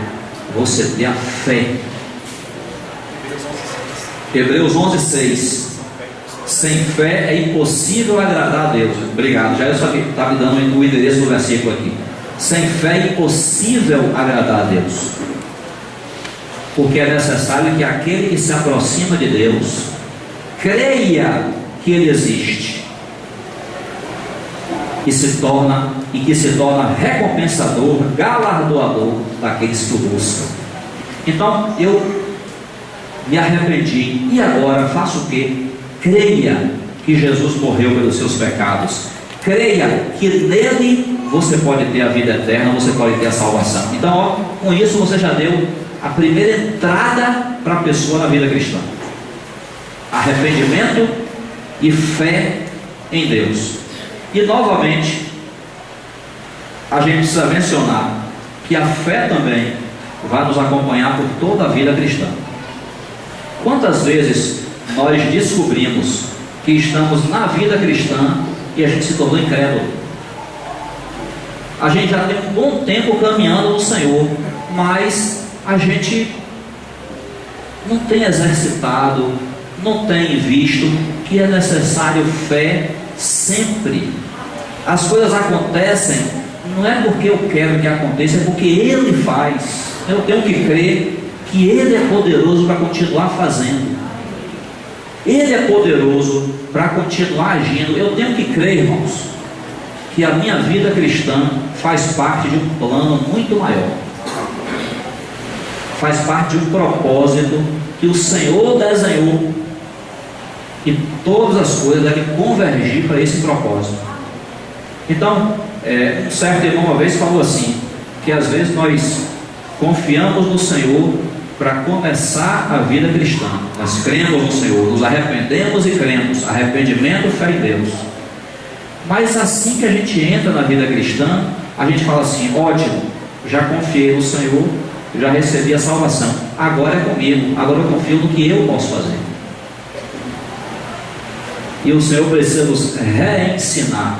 você ter a fé. Hebreus 11:6. Sem fé é impossível agradar a Deus. Obrigado, já eu só estava me dando o endereço do versículo aqui. Sem fé é impossível agradar a Deus, porque é necessário que aquele que se aproxima de Deus creia que Ele existe e que se torna recompensador, galardoador daqueles que o buscam. Então eu me arrependi e agora faço o quê? Creia que Jesus morreu pelos seus pecados. Creia que nele você pode ter a vida eterna, você pode ter a salvação. Então, com isso você já deu a primeira entrada para a pessoa na vida cristã: arrependimento e fé em Deus. E novamente a gente precisa mencionar que a fé também vai nos acompanhar por toda a vida cristã. Quantas vezes nós descobrimos que estamos na vida cristã e a gente se tornou incrédulo? A gente já tem um bom tempo caminhando no Senhor, mas a gente não tem exercitado, não tem visto que é necessário fé sempre. As coisas acontecem, não é porque eu quero que aconteça, é porque Ele faz. Eu tenho que crer que Ele é poderoso para continuar fazendo. Ele é poderoso para continuar agindo. Eu tenho que crer, irmãos, que a minha vida cristã faz parte de um plano muito maior. Faz parte de um propósito que o Senhor desenhou, e todas as coisas devem convergir para esse propósito. Então, um certo irmão uma vez falou assim, que às vezes nós confiamos no Senhor para começar a vida cristã. Nós cremos no Senhor, nos arrependemos e cremos. Arrependimento, fé em Deus. Mas assim que a gente entra na vida cristã, a gente fala assim: ótimo, já confiei no Senhor, já recebi a salvação, agora é comigo, agora eu confio no que eu posso fazer. E o Senhor precisa nos reensinar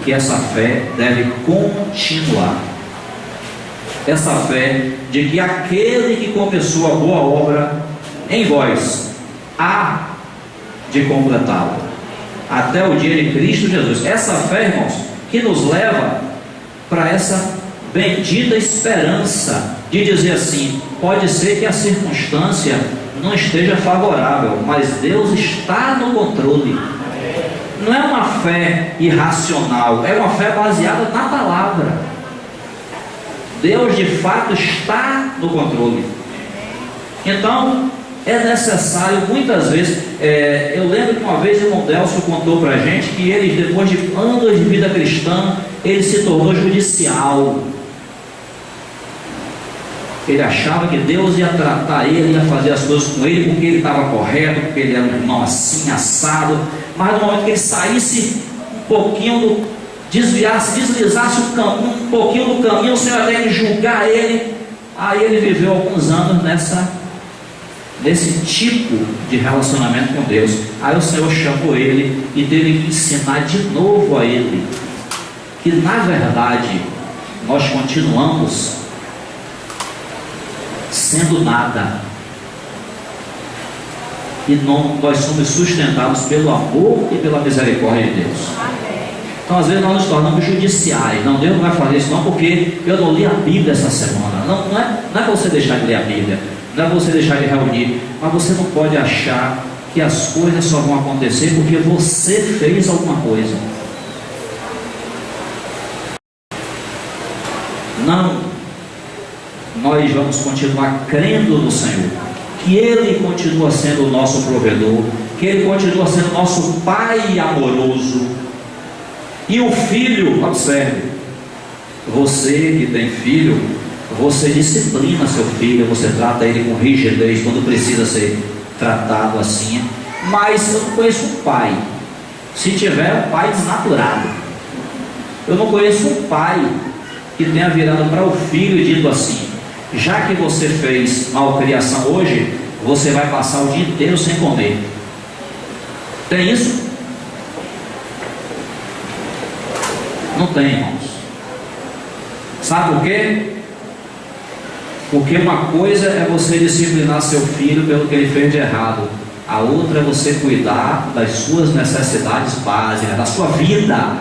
que essa fé deve continuar. Essa fé de que aquele que começou a boa obra em vós há de completá-la até o dia de Cristo Jesus. Essa fé, irmãos, que nos leva para essa bendita esperança de dizer assim: pode ser que a circunstância não esteja favorável, mas Deus está no controle. Não é uma fé irracional, é uma fé baseada na palavra. Deus de fato está no controle. Então é necessário muitas vezes, eu lembro que uma vez o irmão Delcio contou para a gente que ele, depois de anos de vida cristã, ele se tornou judicial. Ele achava que Deus ia tratar ele, ia fazer as coisas com ele porque ele estava correto, porque ele era um irmão assim, assado. Mas no momento que ele saísse um pouquinho deslizasse um pouquinho do caminho, o Senhor ia ter que julgar ele. Aí ele viveu alguns anos nesse tipo de relacionamento com Deus. Aí o Senhor chamou ele e teve que ensinar de novo a ele que na verdade nós continuamos sendo nada, e nós somos sustentados pelo amor e pela misericórdia de Deus. Então às vezes nós nos tornamos judiciais. Não, Deus não vai fazer isso não, porque eu não li a Bíblia essa semana. Não é você deixar de ler a Bíblia, não é você deixar de reunir, mas você não pode achar que as coisas só vão acontecer porque você fez alguma coisa. Não, nós vamos continuar crendo no Senhor, que Ele continua sendo o nosso provedor, que Ele continua sendo o nosso Pai amoroso. E o filho, observe, você que tem filho, você disciplina seu filho, você trata ele com rigidez quando precisa ser tratado assim. Mas eu não conheço um pai, se tiver um pai desnaturado, eu não conheço um pai que tenha virado para o filho e dito assim: já que você fez malcriação hoje, você vai passar o dia inteiro sem comer. Tem isso? Não tem, irmãos. Sabe por quê? Porque uma coisa é você disciplinar seu filho pelo que ele fez de errado, a outra é você cuidar das suas necessidades básicas, da sua vida.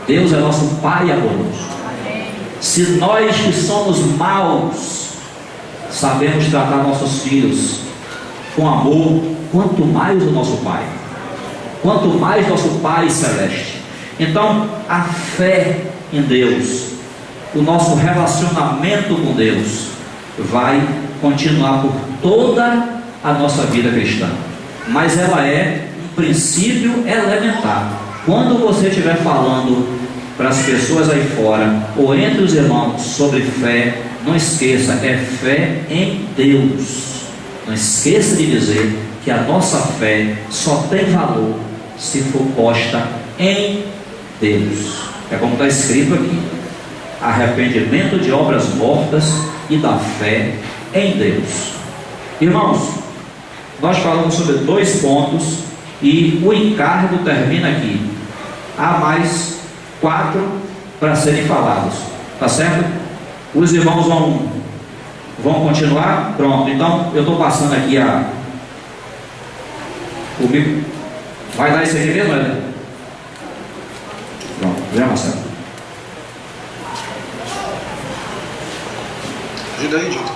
Deus é nosso Pai amoroso. Se nós que somos maus sabemos tratar nossos filhos com amor, quanto mais o nosso Pai, quanto mais nosso Pai celeste. Então a fé em Deus, o nosso relacionamento com Deus vai continuar por toda a nossa vida cristã, mas ela é um princípio elementar. Quando você estiver falando para as pessoas aí fora ou entre os irmãos sobre fé, não esqueça, é fé em Deus. Não esqueça de dizer que a nossa fé só tem valor se for posta em Deus. É como está escrito aqui: arrependimento de obras mortas e da fé em Deus. Irmãos, nós falamos sobre 2 pontos e o encargo termina aqui. Há mais 4 para serem falados, tá certo? Os irmãos vão continuar? Pronto, então eu estou passando aqui o bico. Vai dar isso aqui mesmo, né? Pronto, já, Marcelo. Ajuda aí, Júlio.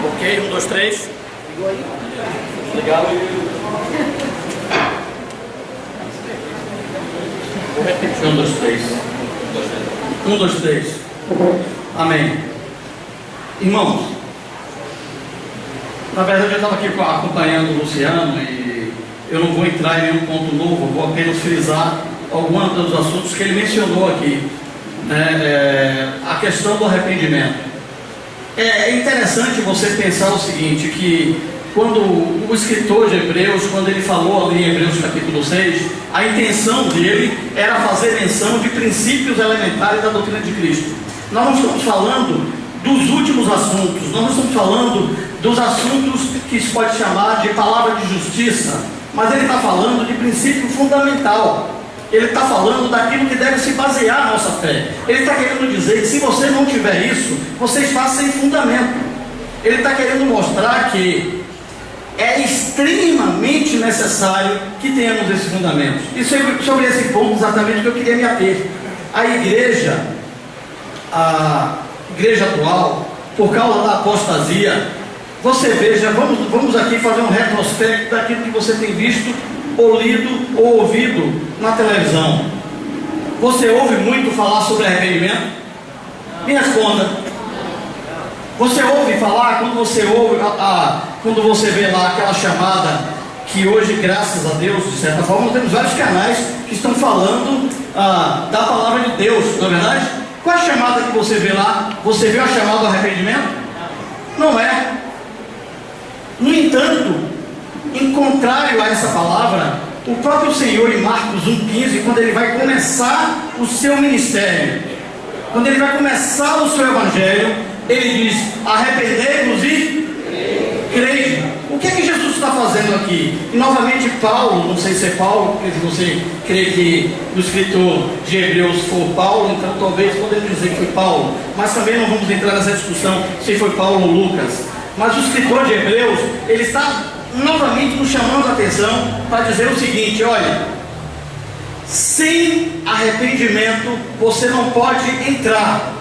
Ok, 1, 2, 3. Legal. Vou repetir 1, 2, 3. 1, 2, 3. Amém. Irmãos, na verdade eu estava aqui acompanhando o Luciano e eu não vou entrar em nenhum ponto novo, vou apenas frisar alguns dos assuntos que ele mencionou aqui, né? A questão do arrependimento. É interessante você pensar o seguinte, que quando o escritor de Hebreus, quando ele falou ali em Hebreus capítulo 6, a intenção dele era fazer menção de princípios elementares da doutrina de Cristo. Nós não estamos falando dos últimos assuntos, nós não estamos falando dos assuntos que se pode chamar de palavra de justiça, mas ele está falando de princípio fundamental. Ele está falando daquilo que deve se basear a nossa fé. Ele está querendo dizer que se você não tiver isso, você está sem fundamento. Ele está querendo mostrar que é extremamente necessário que tenhamos esses fundamentos. E sobre esse ponto exatamente que eu queria me ater. A igreja atual, por causa da apostasia, você veja, vamos aqui fazer um retrospecto daquilo que você tem visto, ou lido, ou ouvido na televisão. Você ouve muito falar sobre arrependimento? Me responda. Você ouve falar, quando você ouve, quando você vê lá aquela chamada, que hoje, graças a Deus, de certa forma, nós temos vários canais que estão falando da palavra de Deus, não é verdade? Qual é a chamada que você vê lá? Você viu a chamada do arrependimento? Não é. No entanto, em contrário a essa palavra, o próprio Senhor em Marcos 1,15, quando ele vai começar o seu ministério, quando ele vai começar o seu evangelho, ele diz: arrependei-vos e crede. fazendo aqui? E novamente Paulo, não sei se é Paulo, porque se você crê que o escritor de Hebreus for Paulo, então talvez podemos dizer que foi Paulo, mas também não vamos entrar nessa discussão se foi Paulo ou Lucas. Mas o escritor de Hebreus, ele está novamente nos chamando a atenção para dizer o seguinte: olha, sem arrependimento você não pode entrar.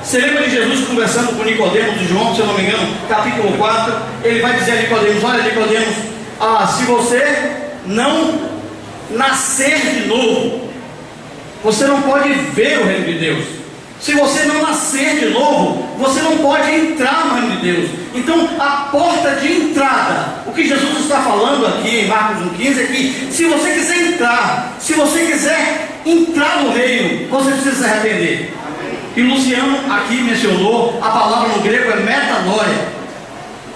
Você lembra de Jesus conversando com Nicodemos de João, se eu não me engano, capítulo 4, ele vai dizer a Nicodemos: olha Nicodemos, se você não nascer de novo, você não pode ver o reino de Deus. Se você não nascer de novo, você não pode entrar no reino de Deus. Então a porta de entrada, o que Jesus está falando aqui em Marcos 1,15 é que se você quiser entrar, se você quiser entrar no reino, você precisa se arrepender. E Luciano aqui mencionou, a palavra no grego é metanoia,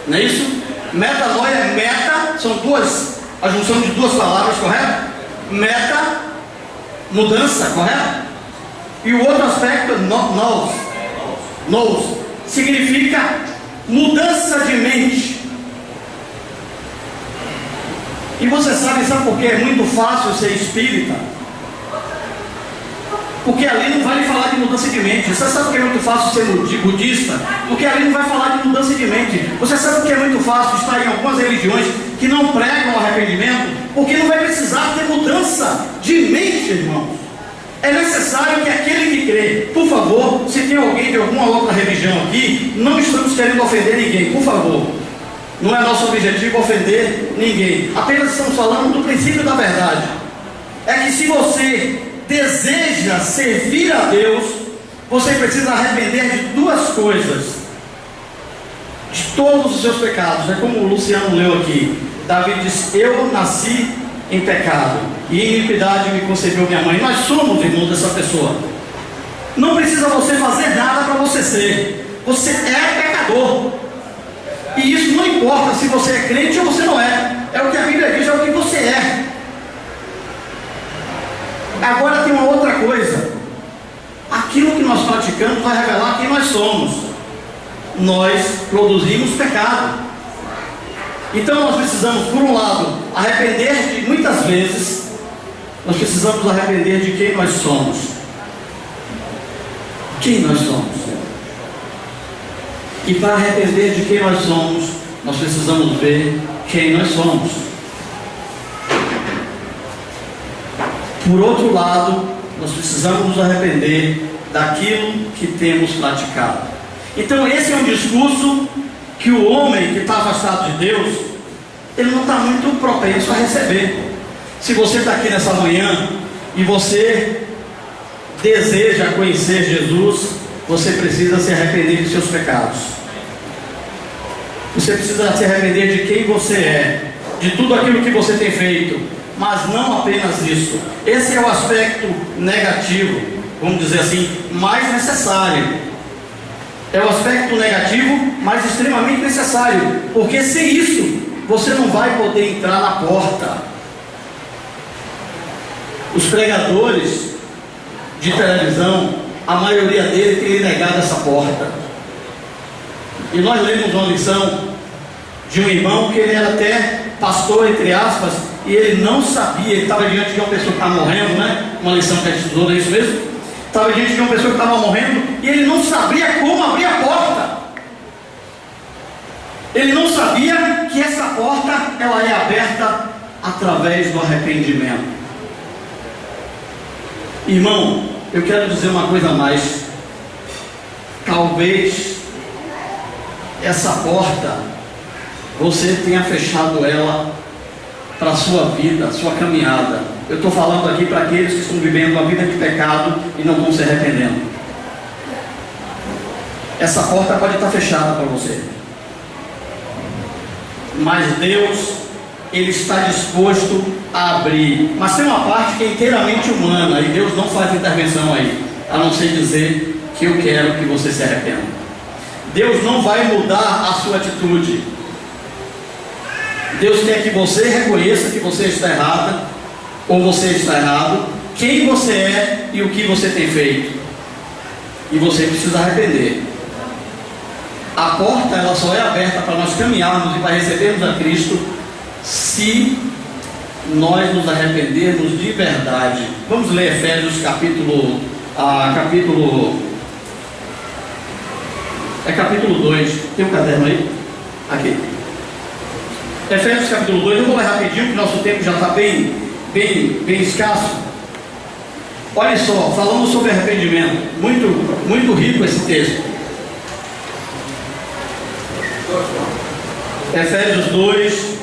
não é isso? Metanoia, meta, são a junção de duas palavras, correto? Meta, mudança, correto? E o outro aspecto é nous, significa mudança de mente. E você sabe por que é muito fácil ser espírita? Porque ali não vai lhe falar de mudança de mente. Você sabe por que é muito fácil ser budista? Porque ali não vai falar de mudança de mente. Você sabe por que é muito fácil estar em algumas religiões que não pregam arrependimento? Porque não vai precisar ter mudança de mente, irmãos. É necessário que aquele que crê, por favor, se tem alguém de alguma outra religião aqui, não estamos querendo ofender ninguém, por favor. Não é nosso objetivo ofender ninguém. Apenas estamos falando do princípio da verdade. É que se você deseja servir a Deus, você precisa arrepender de duas coisas: de todos os seus pecados. É como o Luciano leu aqui. Davi diz: eu nasci em pecado, e em iniquidade me concebeu minha mãe. Nós somos irmãos dessa pessoa. Não precisa você fazer nada para você ser. Você é pecador. E isso não importa se você é crente ou você não é. É o que a Bíblia diz, é o que você é. Agora tem uma outra coisa: aquilo que nós praticamos vai revelar quem nós somos. Nós produzimos pecado. Então nós precisamos, por um lado, arrepender de, muitas vezes, nós precisamos arrepender de quem nós somos. Quem nós somos. E para arrepender de quem nós somos, nós precisamos ver quem nós somos. Por outro lado, nós precisamos nos arrepender daquilo que temos praticado. Então esse é um discurso que o homem que está afastado de Deus, ele não está muito propenso a receber. Se você está aqui nessa manhã e você deseja conhecer Jesus, você precisa se arrepender de seus pecados. Você precisa se arrepender de quem você é, de tudo aquilo que você tem feito. Mas não apenas isso. Esse é o aspecto negativo, vamos dizer assim, mais necessário. É o aspecto negativo, mas extremamente necessário, porque sem isso, você não vai poder entrar na porta. Os pregadores de televisão, a maioria deles tem negado essa porta. E nós lemos uma lição de um irmão que ele era até pastor, entre aspas, e ele não sabia, ele estava diante de uma pessoa que estava morrendo, né? Uma lição que a gente estudou, não é isso mesmo? Estava diante de uma pessoa que estava morrendo e ele não sabia como abrir a porta. Ele não sabia que essa porta, ela é aberta através do arrependimento. Irmão, eu quero dizer uma coisa a mais. Talvez essa porta, você tenha fechado ela para a sua vida, a sua caminhada. Eu estou falando aqui para aqueles que estão vivendo uma vida de pecado e não estão se arrependendo. Essa porta pode estar fechada para você, mas Deus, Ele está disposto a abrir. Mas tem uma parte que é inteiramente humana, e Deus não faz intervenção aí, a não ser dizer que eu quero que você se arrependa. Deus não vai mudar a sua atitude. Deus quer que você reconheça que você está errada, ou você está errado, quem você é e o que você tem feito. E você precisa arrepender. A porta, ela só é aberta para nós caminharmos e para recebermos a Cristo se nós nos arrependermos de verdade. Vamos ler Efésios capítulo 2. Tem um caderno aí? Aqui. Efésios capítulo 2, eu vou ler rapidinho, porque nosso tempo já está bem escasso. Olha só, falando sobre arrependimento, muito rico esse texto. Efésios 2,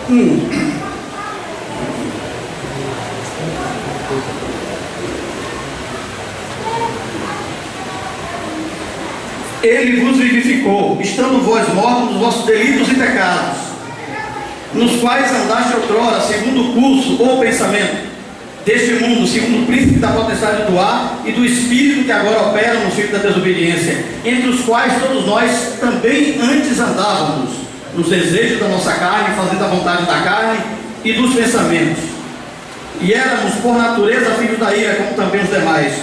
1. Ele vos vivificou, estando vós mortos nos vossos delitos e pecados, nos quais andaste outrora, segundo o curso ou pensamento deste mundo, segundo o príncipe da potestade do ar e do espírito que agora opera no filho da desobediência, entre os quais todos nós também antes andávamos, nos desejos da nossa carne, fazendo a vontade da carne e dos pensamentos. E éramos por natureza filhos da ira, como também os demais.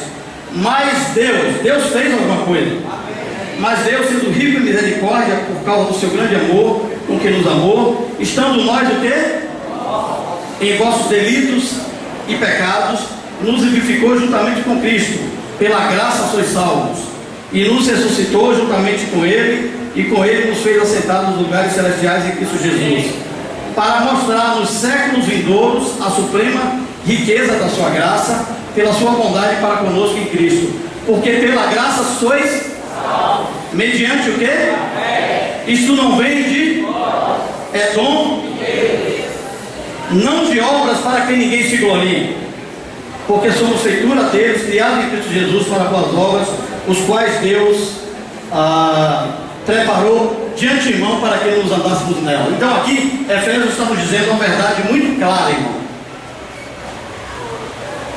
Mas Deus fez alguma coisa. Mas Deus, sendo rico em misericórdia, por causa do seu grande amor, com que nos amou, estando nós o quê? Em vossos delitos e pecados, nos vivificou juntamente com Cristo. Pela graça sois salvos. E nos ressuscitou juntamente com Ele, e com Ele nos fez assentar nos lugares celestiais em Cristo Jesus, para mostrar nos séculos vindouros a suprema riqueza da sua graça, pela sua bondade para conosco em Cristo. Porque pela graça sois mediante o quê? Isto não vem de é dom, não de obras, para que ninguém se glorie, porque somos feitura deles, criados em Cristo Jesus para boas obras, os quais Deus preparou de antemão para que nos andássemos nela. Então aqui Efésios estamos dizendo uma verdade muito clara, irmão.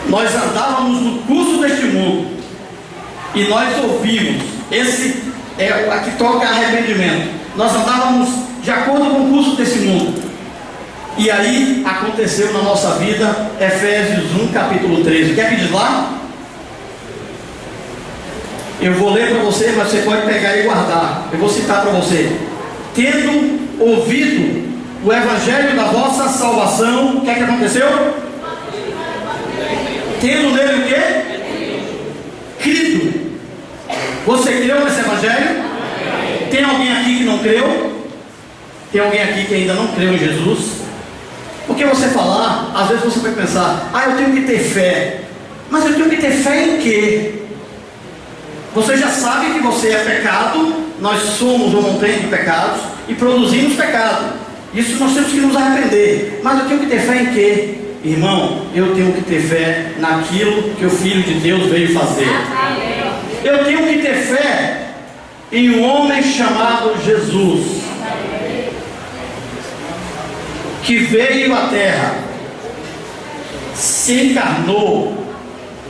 Nós andávamos no curso deste mundo e nós ouvimos. Esse é a que toca arrependimento. Nós andávamos de acordo com o curso desse mundo. E aí aconteceu na nossa vida Efésios 1, capítulo 13. O que é que diz lá? Eu vou ler para você, mas você pode pegar e guardar. Eu vou citar para você. Tendo ouvido o evangelho da vossa salvação, o que é que aconteceu? Tendo nele o quê? Crido. Você creu nesse evangelho? Tem alguém aqui que não creu? Tem alguém aqui que ainda não creu em Jesus? Porque você falar, às vezes você vai pensar, eu tenho que ter fé. Mas eu tenho que ter fé em quê? Você já sabe que você é pecado, nós somos uma montanha de pecados e produzimos pecado. Isso nós temos que nos arrepender. Mas eu tenho que ter fé em quê? Irmão, eu tenho que ter fé naquilo que o Filho de Deus veio fazer. Eu tenho que ter fé em um homem chamado Jesus, que veio à terra, se encarnou,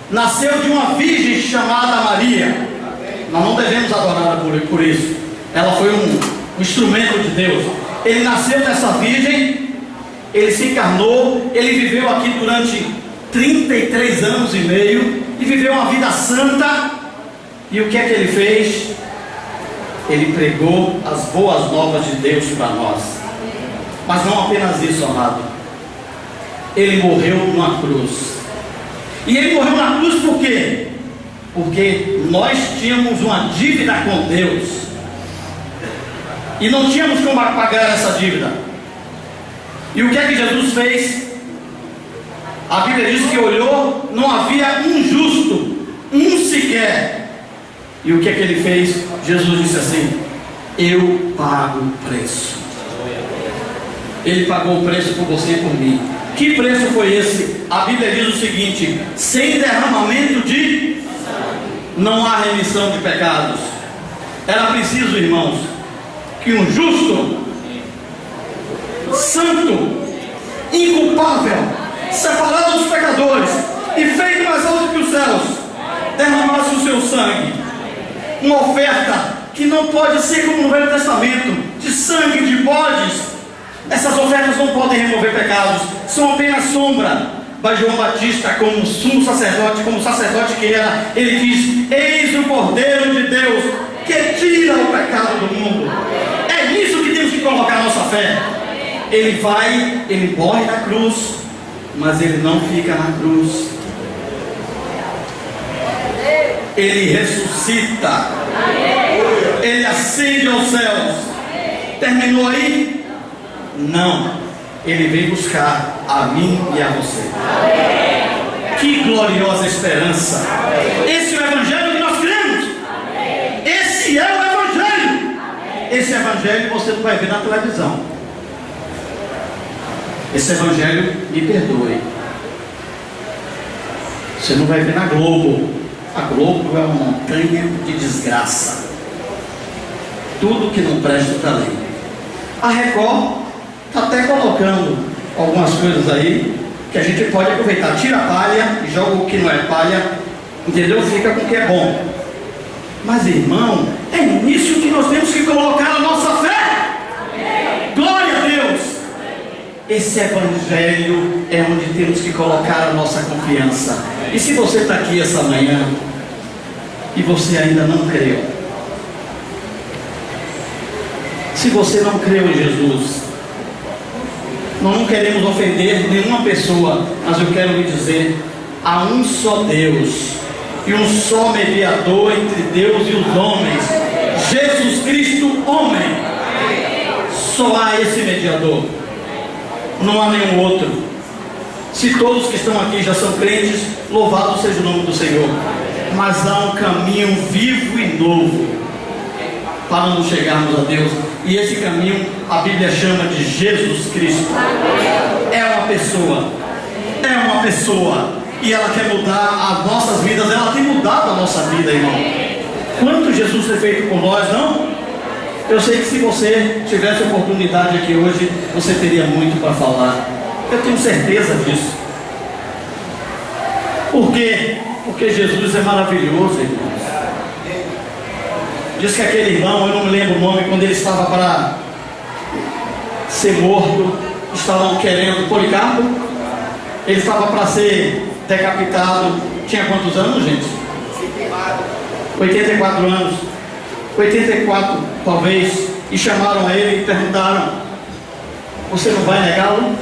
nasceu de uma virgem chamada Maria. Nós não devemos adorar por isso. Ela foi um instrumento de Deus. Ele nasceu dessa virgem, ele se encarnou, ele viveu aqui durante 33 anos e meio, e viveu uma vida santa. E o que é que ele fez? Ele pregou as boas novas de Deus para nós. Mas não apenas isso, amado. Ele morreu numa cruz. E ele morreu na cruz por quê? Porque nós tínhamos uma dívida com Deus e não tínhamos como pagar essa dívida. E o que é que Jesus fez? A Bíblia diz que olhou, não havia um justo, um sequer. E o que é que ele fez? Jesus disse assim: eu pago o preço. Ele pagou o preço por você e por mim. Que preço foi esse? A Bíblia diz o seguinte: sem derramamento de não há remissão de pecados. Era preciso, irmãos, que um justo, santo, inculpável, separado dos pecadores e feito mais alto que os céus, derramasse o seu sangue. Uma oferta que não pode ser como no Velho Testamento, de sangue de bodes. Essas ofertas não podem remover pecados, são apenas sombra. Mas João Batista, como sumo sacerdote, como sacerdote que era, ele diz: eis o Cordeiro de Deus que tira o pecado do mundo. É nisso que temos que fé. Ele vai, ele morre na cruz, mas ele não fica na cruz. Ele ressuscita. Ele ascende aos céus. Terminou aí? Não. Ele vem buscar a mim e a você. Que gloriosa esperança. Esse é o evangelho que nós cremos. Esse é o evangelho. Esse evangelho você não vai ver na televisão. Esse evangelho, me perdoe, você não vai ver na Globo. A Globo é uma montanha de desgraça. Tudo que não presta está ali. A Record está até colocando algumas coisas aí que a gente pode aproveitar. Tira a palha e joga o que não é palha, entendeu? Fica com o que é bom. Mas, irmão, é nisso que nós temos que colocar a nossa fé. Glória a Deus. Esse evangelho é onde temos que colocar a nossa confiança. E se você está aqui essa manhã e você ainda não creu, se você não creu em Jesus, nós não queremos ofender nenhuma pessoa, mas eu quero lhe dizer: há um só Deus e um só mediador entre Deus e os homens, Jesus Cristo, homem. Só há esse mediador, não há nenhum outro. Se todos que estão aqui já são crentes, louvado seja o nome do Senhor. Mas há um caminho vivo e novo para nos chegarmos a Deus. E esse caminho a Bíblia chama de Jesus Cristo. É uma pessoa. É uma pessoa. E ela quer mudar as nossas vidas. Ela tem mudado a nossa vida, irmão. Quanto Jesus tem feito por nós, não? Eu sei que se você tivesse oportunidade aqui hoje, você teria muito para falar. Eu tenho certeza disso. Por quê? Porque Jesus é maravilhoso, irmãos. Diz que aquele irmão, eu não me lembro o nome, quando ele estava para ser morto, estavam querendo, Policarpo, ele estava para ser decapitado. Tinha quantos anos, gente? 84 anos. 84 talvez. E chamaram ele e perguntaram: você não vai negá-lo?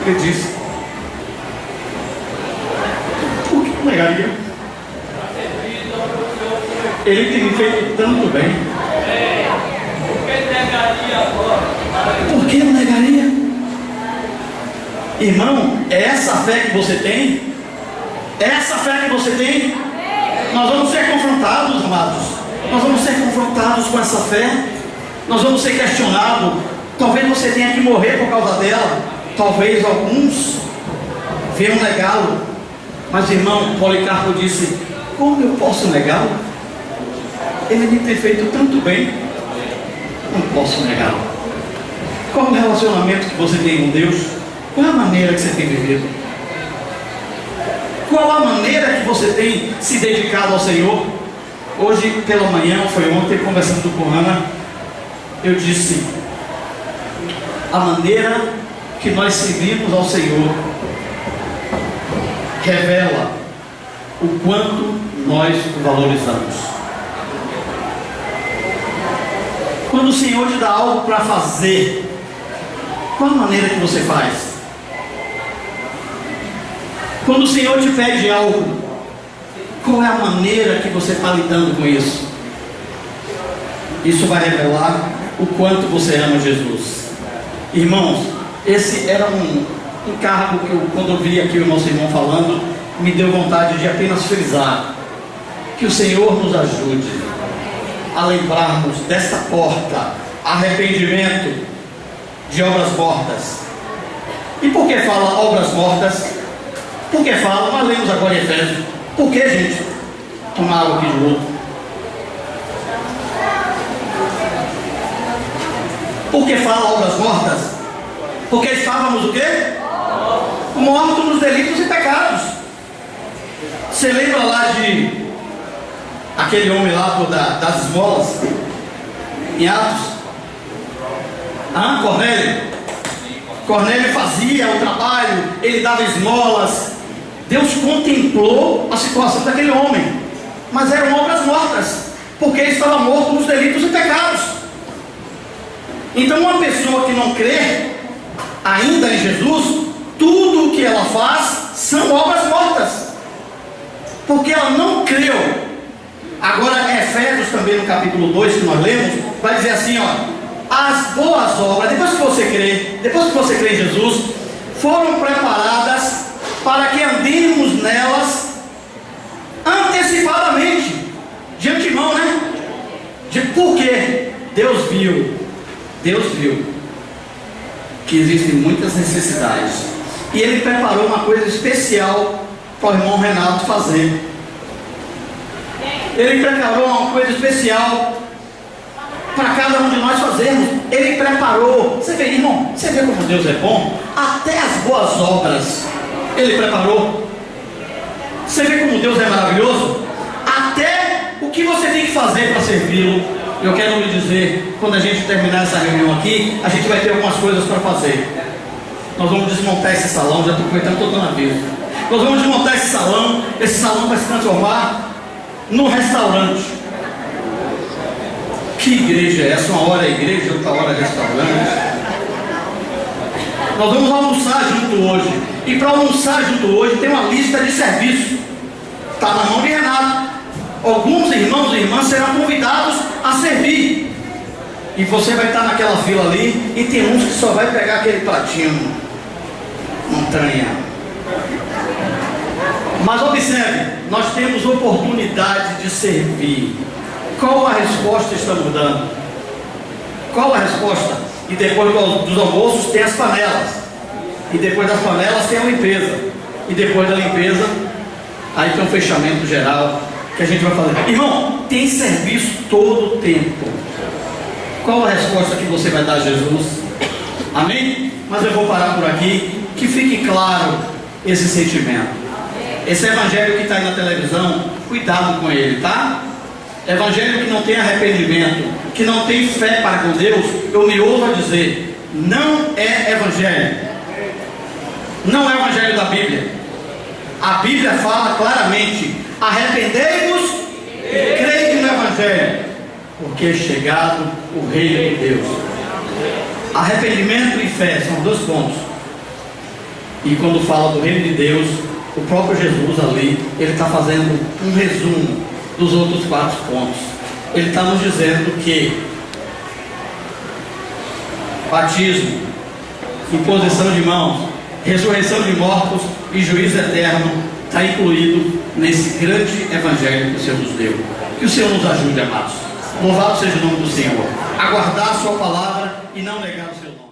Ele disse: por que eu negaria? Ele tem me feito tanto bem. Por que eu negaria? Irmão, é essa fé que você tem? É essa fé que você tem? Nós vamos ser confrontados, amados. Nós vamos ser confrontados com essa fé. Nós vamos ser questionados. Talvez você tenha que morrer por causa dela. Talvez alguns venham negá-lo. Mas, irmão, Policarpo disse: como eu posso negá-lo? Ele me tem feito tanto bem. Não posso negá-lo. Qual o relacionamento que você tem com Deus? Qual é a maneira que você tem vivido? Qual a maneira que você tem se dedicado ao Senhor? Hoje pela manhã, foi ontem, conversando com Ana, eu disse: a maneira que nós servimos ao Senhor revela o quanto nós o valorizamos. Quando o Senhor te dá algo para fazer, qual a maneira que você faz? Quando o Senhor te pede algo, qual é a maneira que você está lidando com isso? Isso vai revelar o quanto você ama Jesus. Irmãos, esse era um encargo que quando eu vi aqui o nosso irmão falando, me deu vontade de apenas frisar que o Senhor nos ajude a lembrarmos desta porta, arrependimento de obras mortas. E por que fala obras mortas? Por que fala? Nós lemos agora em Efésios. Por que, gente? Tomar água aqui de novo. Por que fala obras mortas? Porque estávamos o quê? Mortos nos delitos e pecados. Você lembra lá de aquele homem lá das esmolas em Atos? Cornélio? Cornélio fazia o trabalho, ele dava esmolas. Deus contemplou a situação daquele homem, mas eram obras mortas, porque ele estava morto nos delitos e pecados. Então uma pessoa que não crê ainda em Jesus, tudo o que ela faz são obras mortas, porque ela não creu. Agora Efésios também no capítulo 2 que nós lemos, vai dizer assim, ó, as boas obras, depois que você crê em Jesus, foram preparadas para que andemos nelas antecipadamente, de antemão, né? Por quê? Deus viu que existem muitas necessidades, e Ele preparou uma coisa especial para o irmão Renato fazer. Ele preparou uma coisa especial para cada um de nós fazermos. Ele preparou. Você vê, irmão, você vê como Deus é bom? Até as boas obras Ele preparou. Você vê como Deus é maravilhoso? Até o que você tem que fazer para servi-lo. Eu quero lhe dizer, quando a gente terminar essa reunião aqui, a gente vai ter algumas coisas para fazer. Nós vamos desmontar esse salão, já estou aproveitando toda a vez. Nós vamos desmontar esse salão vai se transformar num restaurante. Que igreja é essa? Uma hora é igreja, outra hora é restaurante. Nós vamos almoçar junto hoje. E para almoçar junto hoje tem uma lista de serviço. Está na mão de Renato. Alguns irmãos e irmãs serão convidados a servir. E você vai estar naquela fila ali. E tem uns que só vai pegar aquele pratinho montanha. Mas observe, nós temos oportunidade de servir. Qual a resposta estamos dando? Qual a resposta? E depois dos almoços tem as panelas. E depois das panelas tem a limpeza. E depois da limpeza, aí tem um fechamento geral que a gente vai fazer. Irmão, tem serviço todo o tempo. Qual a resposta que você vai dar a Jesus? Amém? Mas eu vou parar por aqui. Que fique claro esse sentimento. Esse evangelho que está aí na televisão, cuidado com ele, tá? Evangelho que não tem arrependimento, que não tem fé para com Deus, eu me ouvo a dizer, não é evangelho. Não é o evangelho da Bíblia. A Bíblia fala claramente, arrependei-vos e crede no evangelho, porque é chegado o reino de Deus. Arrependimento e fé são dois pontos. E quando fala do reino de Deus, o próprio Jesus ali, ele está fazendo um resumo dos outros 4 pontos. Ele está nos dizendo que batismo, imposição de mãos, ressurreição de mortos e juízo eterno está incluído nesse grande evangelho que o Senhor nos deu. Que o Senhor nos ajude, amados. Louvado seja o nome do Senhor. Aguardar a sua palavra e não negar o seu nome.